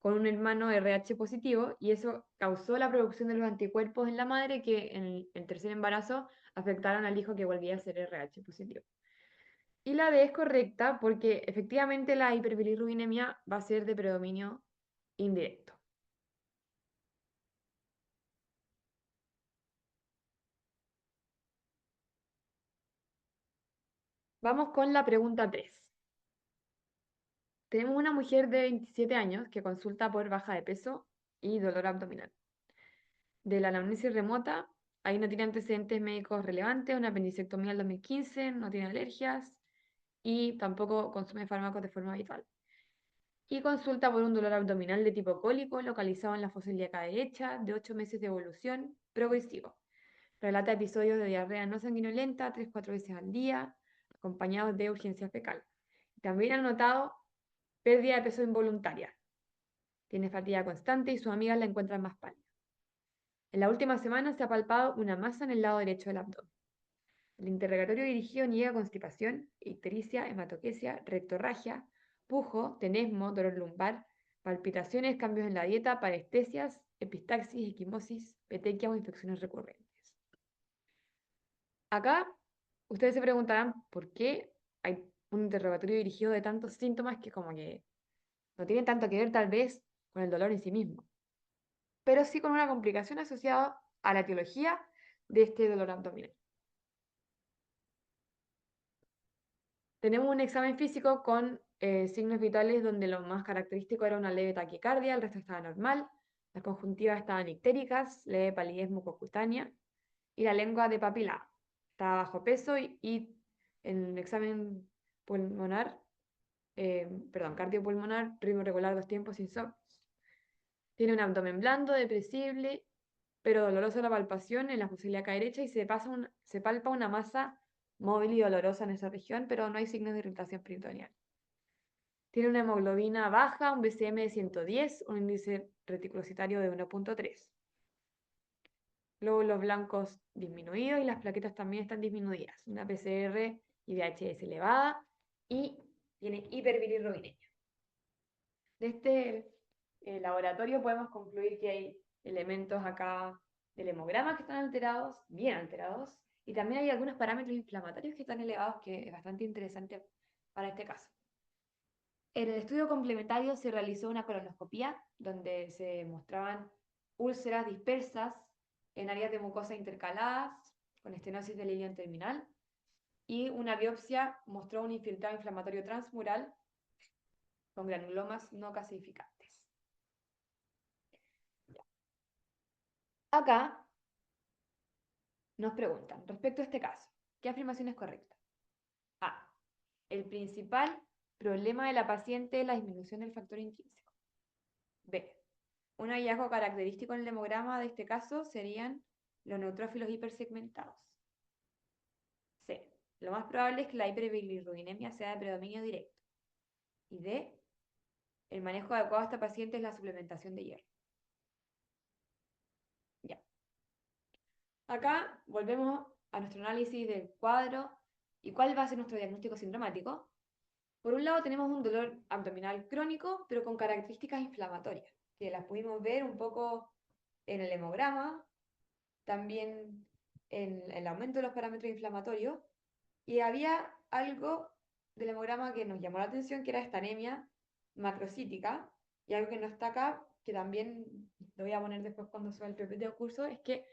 con un hermano RH positivo, y eso causó la producción de los anticuerpos en la madre que en el tercer embarazo afectaron al hijo que volvía a ser RH positivo. Y la D es correcta porque efectivamente la hiperbilirrubinemia va a ser de predominio indirecto. Vamos con la pregunta 3. Tenemos una mujer de 27 años que consulta por baja de peso y dolor abdominal. De la anamnesis remota, ahí no tiene antecedentes médicos relevantes, una apendicectomía del 2015, no tiene alergias y tampoco consume fármacos de forma habitual. Y consulta por un dolor abdominal de tipo cólico localizado en la fosa ilíaca derecha, de 8 meses de evolución, progresivo. Relata episodios de diarrea no sanguinolenta 3-4 veces al día, acompañados de urgencia fecal. También han notado pérdida de peso involuntaria. Tiene fatiga constante y sus amigas la encuentran más pálida. En la última semana se ha palpado una masa en el lado derecho del abdomen. El interrogatorio dirigido niega constipación, ictericia, hematoquesia, rectorragia, pujo, tenesmo, dolor lumbar, palpitaciones, cambios en la dieta, parestesias, epistaxis, equimosis, petequias o infecciones recurrentes. Acá ustedes se preguntarán por qué hay un interrogatorio dirigido de tantos síntomas que como que no tienen tanto que ver tal vez con el dolor en sí mismo, pero sí con una complicación asociada a la etiología de este dolor abdominal. Tenemos un examen físico con signos vitales donde lo más característico era una leve taquicardia, el resto estaba normal, las conjuntivas estaban ictéricas, leve palidez mucocutánea y la lengua de papila estaba bajo peso y en el examen pulmonar, cardiopulmonar, ritmo regular 2 tiempos insomnios. Tiene un abdomen blando, depresible, pero doloroso la palpación en la fosa ilíaca derecha y se palpa una masa móvil y dolorosa en esa región, pero no hay signos de irritación peritoneal. Tiene una hemoglobina baja, un BCM de 110, un índice reticulocitario de 1.3. Glóbulos blancos disminuidos y las plaquetas también están disminuidas. Una PCR y VHS elevada y tiene hiperbilirrubinemia. De este laboratorio podemos concluir que hay elementos acá del hemograma que están alterados, bien alterados, y también hay algunos parámetros inflamatorios que están elevados, que es bastante interesante para este caso. En el estudio complementario se realizó una colonoscopía donde se mostraban úlceras dispersas en áreas de mucosa intercaladas con estenosis del ilion terminal, y una biopsia mostró un infiltrado inflamatorio transmural con granulomas no calcificantes. Acá nos preguntan, respecto a este caso, ¿qué afirmación es correcta? A. El principal problema de la paciente es la disminución del factor intrínseco. B. Un hallazgo característico en el hemograma de este caso serían los neutrófilos hipersegmentados. C. Lo más probable es que la hiperbilirrubinemia sea de predominio directo. Y D. El manejo adecuado de esta paciente es la suplementación de hierro. Ya. Acá volvemos a nuestro análisis del cuadro y cuál va a ser nuestro diagnóstico sindromático. Por un lado tenemos un dolor abdominal crónico, pero con características inflamatorias, que las pudimos ver un poco en el hemograma, también en el aumento de los parámetros inflamatorios, Y había algo del hemograma que nos llamó la atención, que era esta anemia macrocítica, y algo que no está acá, que también lo voy a poner después cuando suba el PPT de curso, es que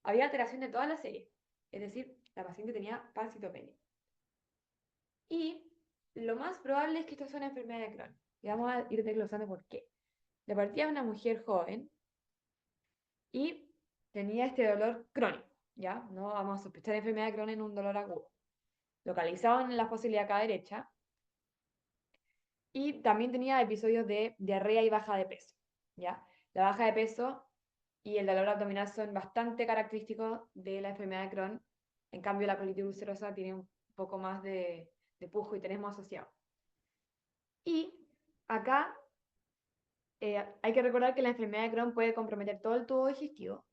había alteración de toda la serie. Es decir, la paciente tenía pancitopenia. Y lo más probable es que esto sea una enfermedad de Crohn. Y vamos a ir desglosando por qué. De partida una mujer joven y tenía este dolor crónico, ¿ya? No vamos a sospechar enfermedad de Crohn en un dolor agudo. Localizado en la fosa ilíaca derecha, y también tenía episodios de diarrea y baja de peso, ¿ya? La baja de peso y el dolor abdominal son bastante característicos de la enfermedad de Crohn. En cambio, la colitis ulcerosa tiene un poco más de pujo y tenemos asociado. Y acá hay que recordar que la enfermedad de Crohn puede comprometer todo el tubo digestivo,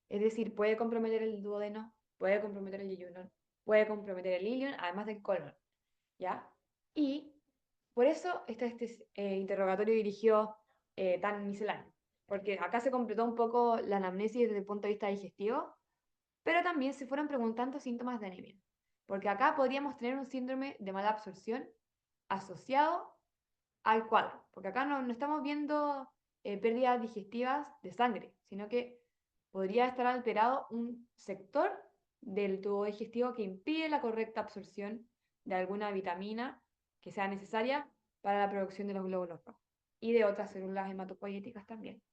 es decir, puede comprometer el duodeno, puede comprometer el yeyunón, puede comprometer el ilion, además del colon, ¿ya? Y por eso está este interrogatorio dirigido tan misceláneo, porque acá se completó un poco la anamnesis desde el punto de vista digestivo, pero también se fueron preguntando síntomas de anemia, porque acá podríamos tener un síndrome de mala absorción asociado al cuadro, porque acá no estamos viendo pérdidas digestivas de sangre, sino que podría estar alterado un sector del tubo digestivo que impide la correcta absorción de alguna vitamina que sea necesaria para la producción de los glóbulos rojos y de otras células hematopoieticas también.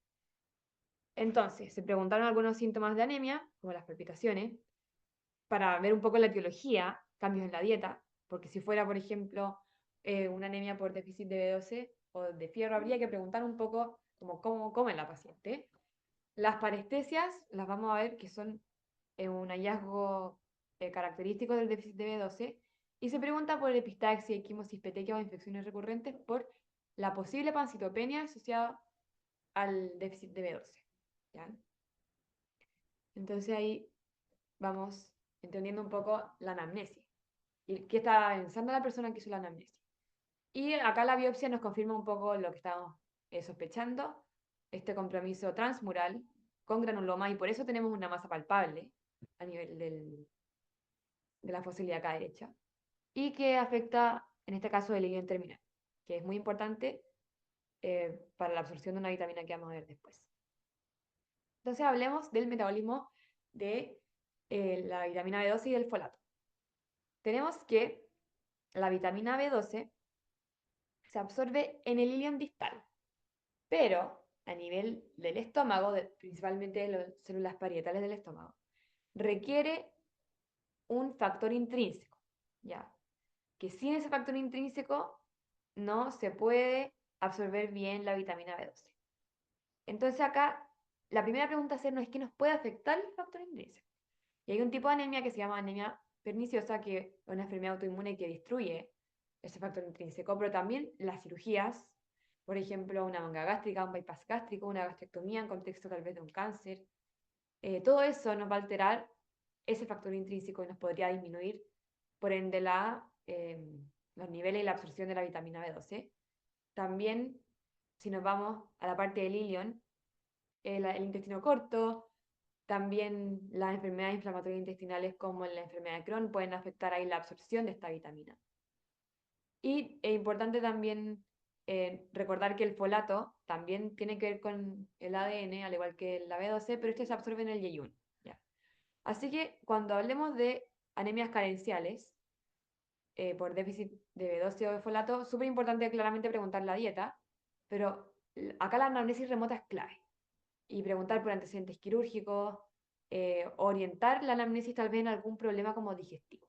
Entonces, se preguntaron algunos síntomas de anemia, como las palpitaciones, para ver un poco la etiología, cambios en la dieta, porque si fuera, por ejemplo, una anemia por déficit de B12 o de fierro, habría que preguntar un poco como cómo come la paciente. Las parestesias las vamos a ver que son un hallazgo característico del déficit de B12 y se pregunta por epistaxia, equimosis petequia o infecciones recurrentes por la posible pancitopenia asociada al déficit de B12. ¿Ya? Entonces ahí vamos entendiendo un poco la anamnesis y qué estaba pensando la persona que hizo la anamnesis. Y acá la biopsia nos confirma un poco lo que estábamos sospechando, este compromiso transmural con granuloma, y por eso tenemos una masa palpable a nivel de la fosa ilíaca derecha, y que afecta, en este caso, el ilion terminal, que es muy importante para la absorción de una vitamina que vamos a ver después. Entonces hablemos del metabolismo de la vitamina B12 y del folato. Tenemos que la vitamina B12 se absorbe en el ilion distal, pero a nivel del estómago, principalmente de las células parietales del estómago, requiere un factor intrínseco, ¿ya? Que sin ese factor intrínseco no se puede absorber bien la vitamina B12. Entonces acá la primera pregunta a hacernos es ¿qué nos puede afectar el factor intrínseco? Y hay un tipo de anemia que se llama anemia perniciosa, que es una enfermedad autoinmune que destruye ese factor intrínseco, pero también las cirugías, por ejemplo, una manga gástrica, un bypass gástrico, una gastrectomía en contexto tal vez de un cáncer, todo eso nos va a alterar ese factor intrínseco y nos podría disminuir, por ende, los niveles y la absorción de la vitamina B12. También, si nos vamos a la parte del ilion, el intestino corto, también las enfermedades inflamatorias intestinales como la enfermedad de Crohn pueden afectar ahí la absorción de esta vitamina. Y es importante también recordar que el folato también tiene que ver con el ADN, al igual que la B12, pero este se absorbe en el yeyun, ¿ya? Así que cuando hablemos de anemias carenciales por déficit de B12 o de folato, súper importante claramente preguntar la dieta, pero acá la anamnesis remota es clave. Y preguntar por antecedentes quirúrgicos, orientar la anamnesis tal vez en algún problema como digestivo.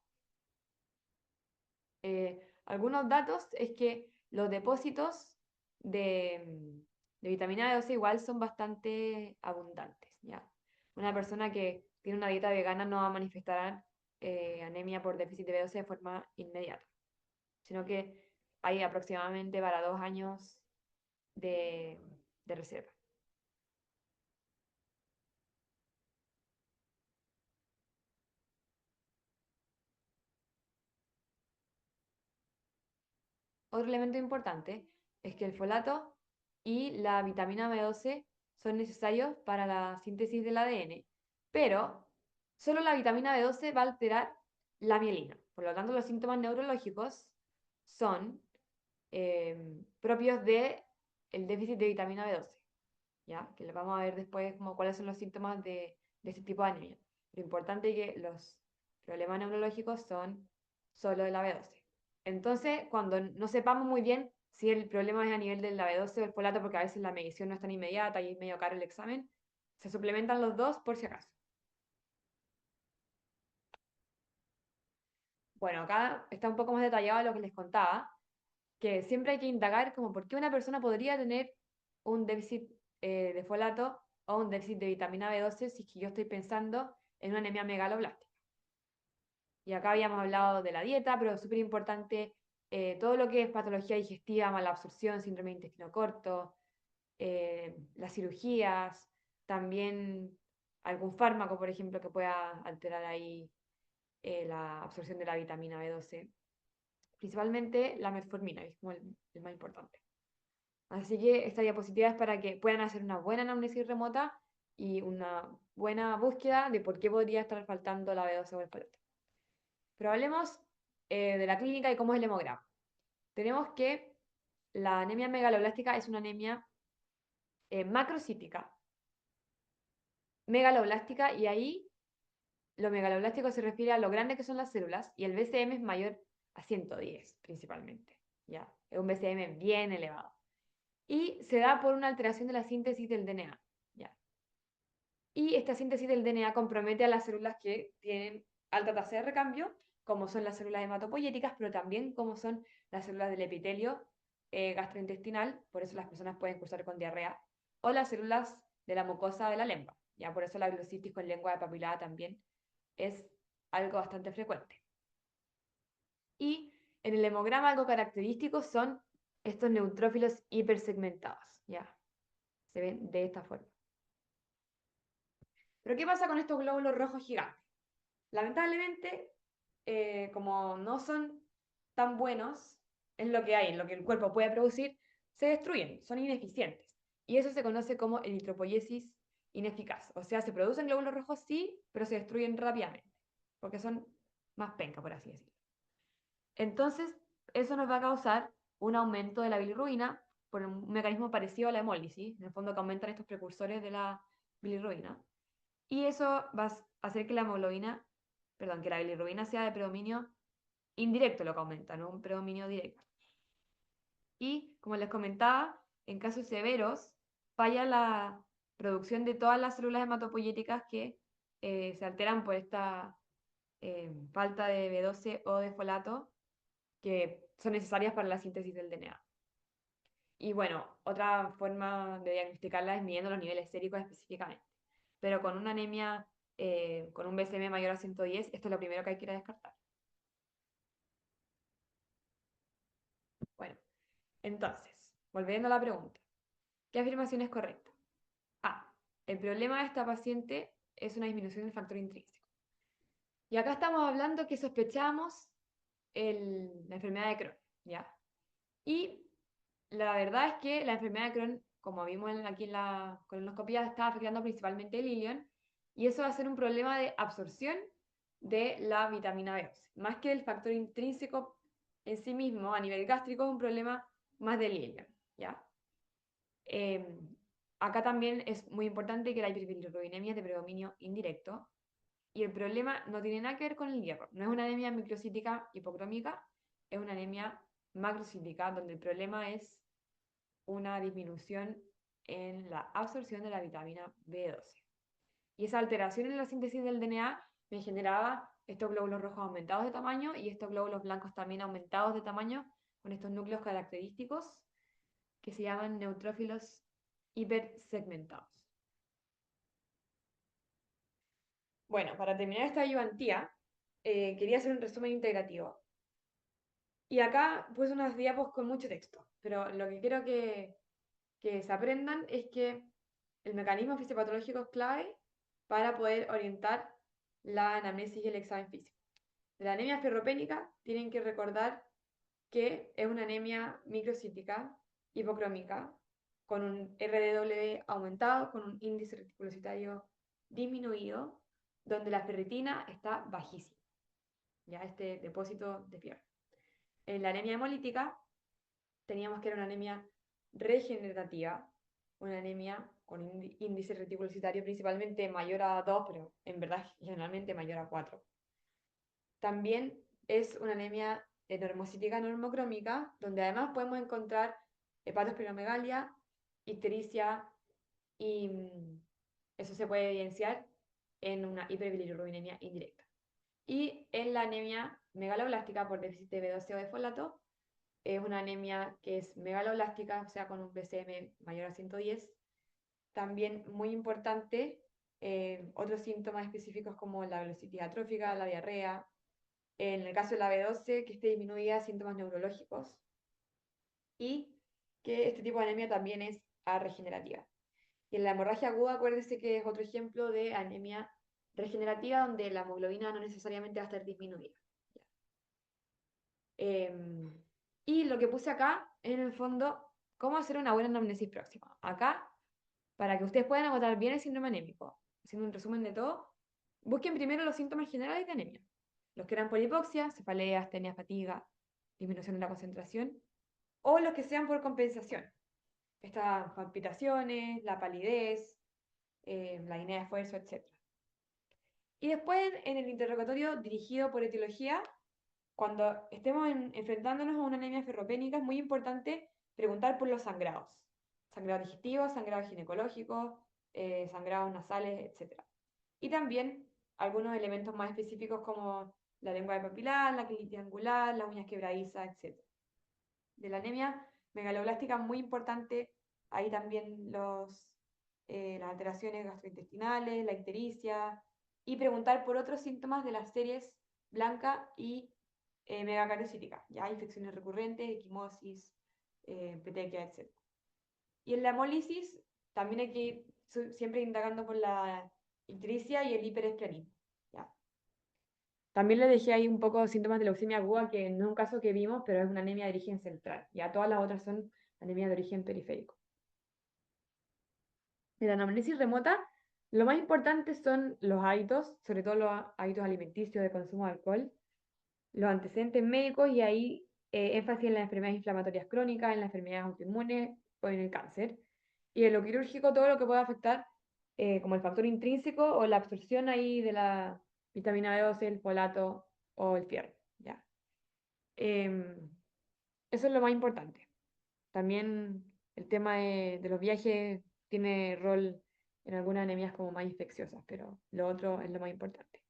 Algunos datos es que los depósitos de vitamina B12 igual son bastante abundantes, ¿ya? Una persona que tiene una dieta vegana no va a manifestar anemia por déficit de B12 de forma inmediata, sino que hay aproximadamente para 2 años de, de reserva. Otro elemento importante es que el folato y la vitamina B12 son necesarios para la síntesis del ADN, pero solo la vitamina B12 va a alterar la mielina, Por lo tanto, los síntomas neurológicos son propios del déficit de vitamina B12, ¿ya? Que lo vamos a ver después como cuáles son los síntomas de este tipo de anemia. Lo importante es que los problemas neurológicos son solo de la B12. Entonces, cuando no sepamos muy bien si el problema es a nivel de la B12 o el folato, porque a veces la medición no es tan inmediata y es medio caro el examen, se suplementan los dos por si acaso. Bueno, acá está un poco más detallado lo que les contaba, que siempre hay que indagar como por qué una persona podría tener un déficit de folato o un déficit de vitamina B12 si es que yo estoy pensando en una anemia megaloblástica. Y acá habíamos hablado de la dieta, pero es súper importante todo lo que es patología digestiva, mala absorción, síndrome de intestino corto, las cirugías, también algún fármaco, por ejemplo, que pueda alterar ahí la absorción de la vitamina B12. Principalmente la metformina, que es como el más importante. Así que esta diapositiva es para que puedan hacer una buena anamnesis remota y una buena búsqueda de por qué podría estar faltando la B12 o el folato. Pero hablemos de la clínica y cómo es el hemograma. Tenemos que la anemia megaloblástica es una anemia macrocítica, megaloblástica, y ahí lo megaloblástico se refiere a lo grandes que son las células y el BCM es mayor a 110 principalmente. ¿Ya? Es un BCM bien elevado. Y se da por una alteración de la síntesis del DNA. ¿Ya? Y esta síntesis del DNA compromete a las células que tienen alta tasa de recambio, como son las células hematopoyéticas, pero también como son las células del epitelio gastrointestinal, por eso las personas pueden cursar con diarrea, o las células de la mucosa de la lengua. Ya por eso la glositis con lengua de papilada también es algo bastante frecuente. Y en el hemograma algo característico son estos neutrófilos hipersegmentados. ¿Ya? Se ven de esta forma. Pero ¿qué pasa con estos glóbulos rojos gigantes? Lamentablemente, como no son tan buenos en lo que hay, en lo que el cuerpo puede producir, se destruyen, son ineficientes. Y eso se conoce como eritropoyesis ineficaz. O sea, se producen glóbulos rojos sí, pero se destruyen rápidamente, porque son más penca, por así decirlo. Entonces, eso nos va a causar un aumento de la bilirrubina por un mecanismo parecido a la hemólisis, en el fondo que aumentan estos precursores de la bilirrubina. Y eso va a hacer que la hemoglobina, perdón, que la bilirrubina sea de predominio indirecto lo que aumenta, no un predominio directo. Y como les comentaba, en casos severos falla la producción de todas las células hematopoyéticas que se alteran por esta falta de B12 o de folato que son necesarias para la síntesis del DNA. Y bueno, otra forma de diagnosticarla es midiendo los niveles séricos específicamente. Pero con una anemia con un BCM mayor a 110, esto es lo primero que hay que ir a descartar. Bueno, entonces, volviendo a la pregunta, ¿qué afirmación es correcta? A. El problema de esta paciente es una disminución del factor intrínseco. Y acá estamos hablando que sospechamos la enfermedad de Crohn, ¿ya? Y la verdad es que la enfermedad de Crohn, como vimos aquí en la colonoscopia, está afectando principalmente el ilion, y eso va a ser un problema de absorción de la vitamina B11. Más que el factor intrínseco en sí mismo, a nivel gástrico, es un problema más del ilion, ¿ya? Eh, Acá también es muy importante que la hiperbilirubinemia es de predominio indirecto, y el problema no tiene nada que ver con el hierro. No es una anemia microcítica hipocrómica, es una anemia macrocítica, donde el problema es una disminución en la absorción de la vitamina B12. Y esa alteración en la síntesis del DNA me generaba estos glóbulos rojos aumentados de tamaño y estos glóbulos blancos también aumentados de tamaño con estos núcleos característicos que se llaman neutrófilos hipersegmentados. Bueno, para terminar esta ayudantía, quería hacer un resumen integrativo. Y acá puse unas diapos con mucho texto, pero lo que quiero que se aprendan es que el mecanismo fisiopatológico es clave para poder orientar la anamnesis y el examen físico. De la anemia ferropénica tienen que recordar que es una anemia microcítica hipocrómica con un RDW aumentado, con un índice reticulocitario disminuido, donde la ferritina está bajísima. ya este depósito de fierro. En la anemia hemolítica teníamos que era una anemia regenerativa, una anemia con índice reticulocitario principalmente mayor a 2, pero en verdad generalmente mayor a 4. También es una anemia normocítica normocrómica, donde además podemos encontrar hepatosplenomegalia, ictericia y eso se puede evidenciar en una hiperbilirubinemia indirecta. Y en la anemia megaloblástica por déficit de B12 o de folato, es una anemia que es megaloblástica, o sea, con un BCM mayor a 110. También muy importante, otros síntomas específicos como la velocitis atrófica, la diarrea. En el caso de la B12, que esté disminuida, síntomas neurológicos. Y que este tipo de anemia también es regenerativa. Y en la hemorragia aguda, acuérdense que es otro ejemplo de anemia regenerativa donde la hemoglobina no necesariamente va a estar disminuida. Y lo que puse acá, en el fondo, cómo hacer una buena anamnesis próxima. Acá, para que ustedes puedan agotar bien el síndrome anémico, haciendo un resumen de todo, busquen primero los síntomas generales de anemia. Los que eran por hipoxia, cefalea, astenia, fatiga, disminución de la concentración, o los que sean por compensación. Estas palpitaciones, la palidez, la disnea de esfuerzo, etc. Y después, en el interrogatorio dirigido por etiología, cuando estemos enfrentándonos a una anemia ferropénica, es muy importante preguntar por los sangrados. Sangrados digestivos, sangrados ginecológicos, sangrados nasales, etc. Y también algunos elementos más específicos como la lengua de papilar, la quilitis angular, las uñas quebradizas, etc. De la anemia megaloblástica, muy importante, ahí también las alteraciones gastrointestinales, la ictericia, y preguntar por otros síntomas de las series blanca y megacariocítica, ya infecciones recurrentes, equimosis, petequia, etc. Y en la hemólisis también hay que ir siempre indagando por la ictericia y el hiperesplanismo. ¿Ya? También le dejé ahí un poco síntomas de leucemia aguda, que no es un caso que vimos, pero es una anemia de origen central. Ya todas las otras son anemia de origen periférico. En la anamnesis remota, lo más importante son los hábitos, sobre todo los hábitos alimenticios de consumo de alcohol, los antecedentes médicos y ahí énfasis en las enfermedades inflamatorias crónicas, en las enfermedades autoinmunes o en el cáncer. Y en lo quirúrgico, todo lo que pueda afectar, como el factor intrínseco o la absorción ahí de la vitamina B12, el folato o el fierro. ¿Ya? Eso es lo más importante. También el tema de los viajes tiene rol en algunas anemias como más infecciosas, pero lo otro es lo más importante.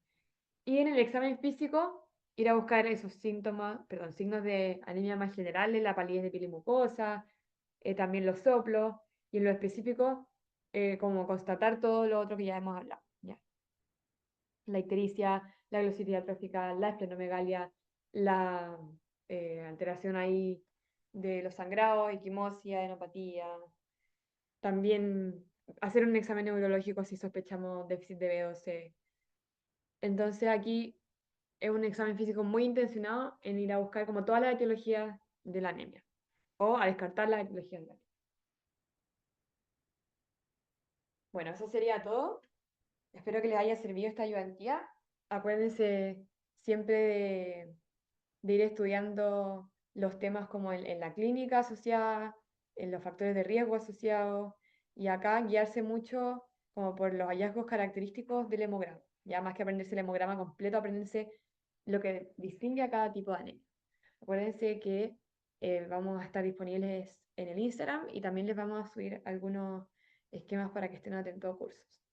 Y en el examen físico, ir a buscar esos síntomas, perdón, signos de anemia más generales, la palidez de piel y mucosa, también los soplos, y en lo específico, como constatar todo lo otro que ya hemos hablado. ¿Ya? La ictericia, la glositis atrófica, la esplenomegalia, la alteración ahí de los sangrados, equimosia, enopatía. También hacer un examen neurológico si sospechamos déficit de B12. Entonces aquí es un examen físico muy intencionado en ir a buscar como todas las etiologías de la anemia o a descartar las etiologías de la anemia. Bueno, eso sería todo. Espero que les haya servido esta ayudantía. Acuérdense siempre de ir estudiando los temas como en la clínica asociada, en los factores de riesgo asociados, y acá guiarse mucho como por los hallazgos característicos del hemograma. Ya más que aprenderse el hemograma completo, aprenderse lo que distingue a cada tipo de anemia. Acuérdense que vamos a estar disponibles en el Instagram y también les vamos a subir algunos esquemas para que estén atentos a cursos.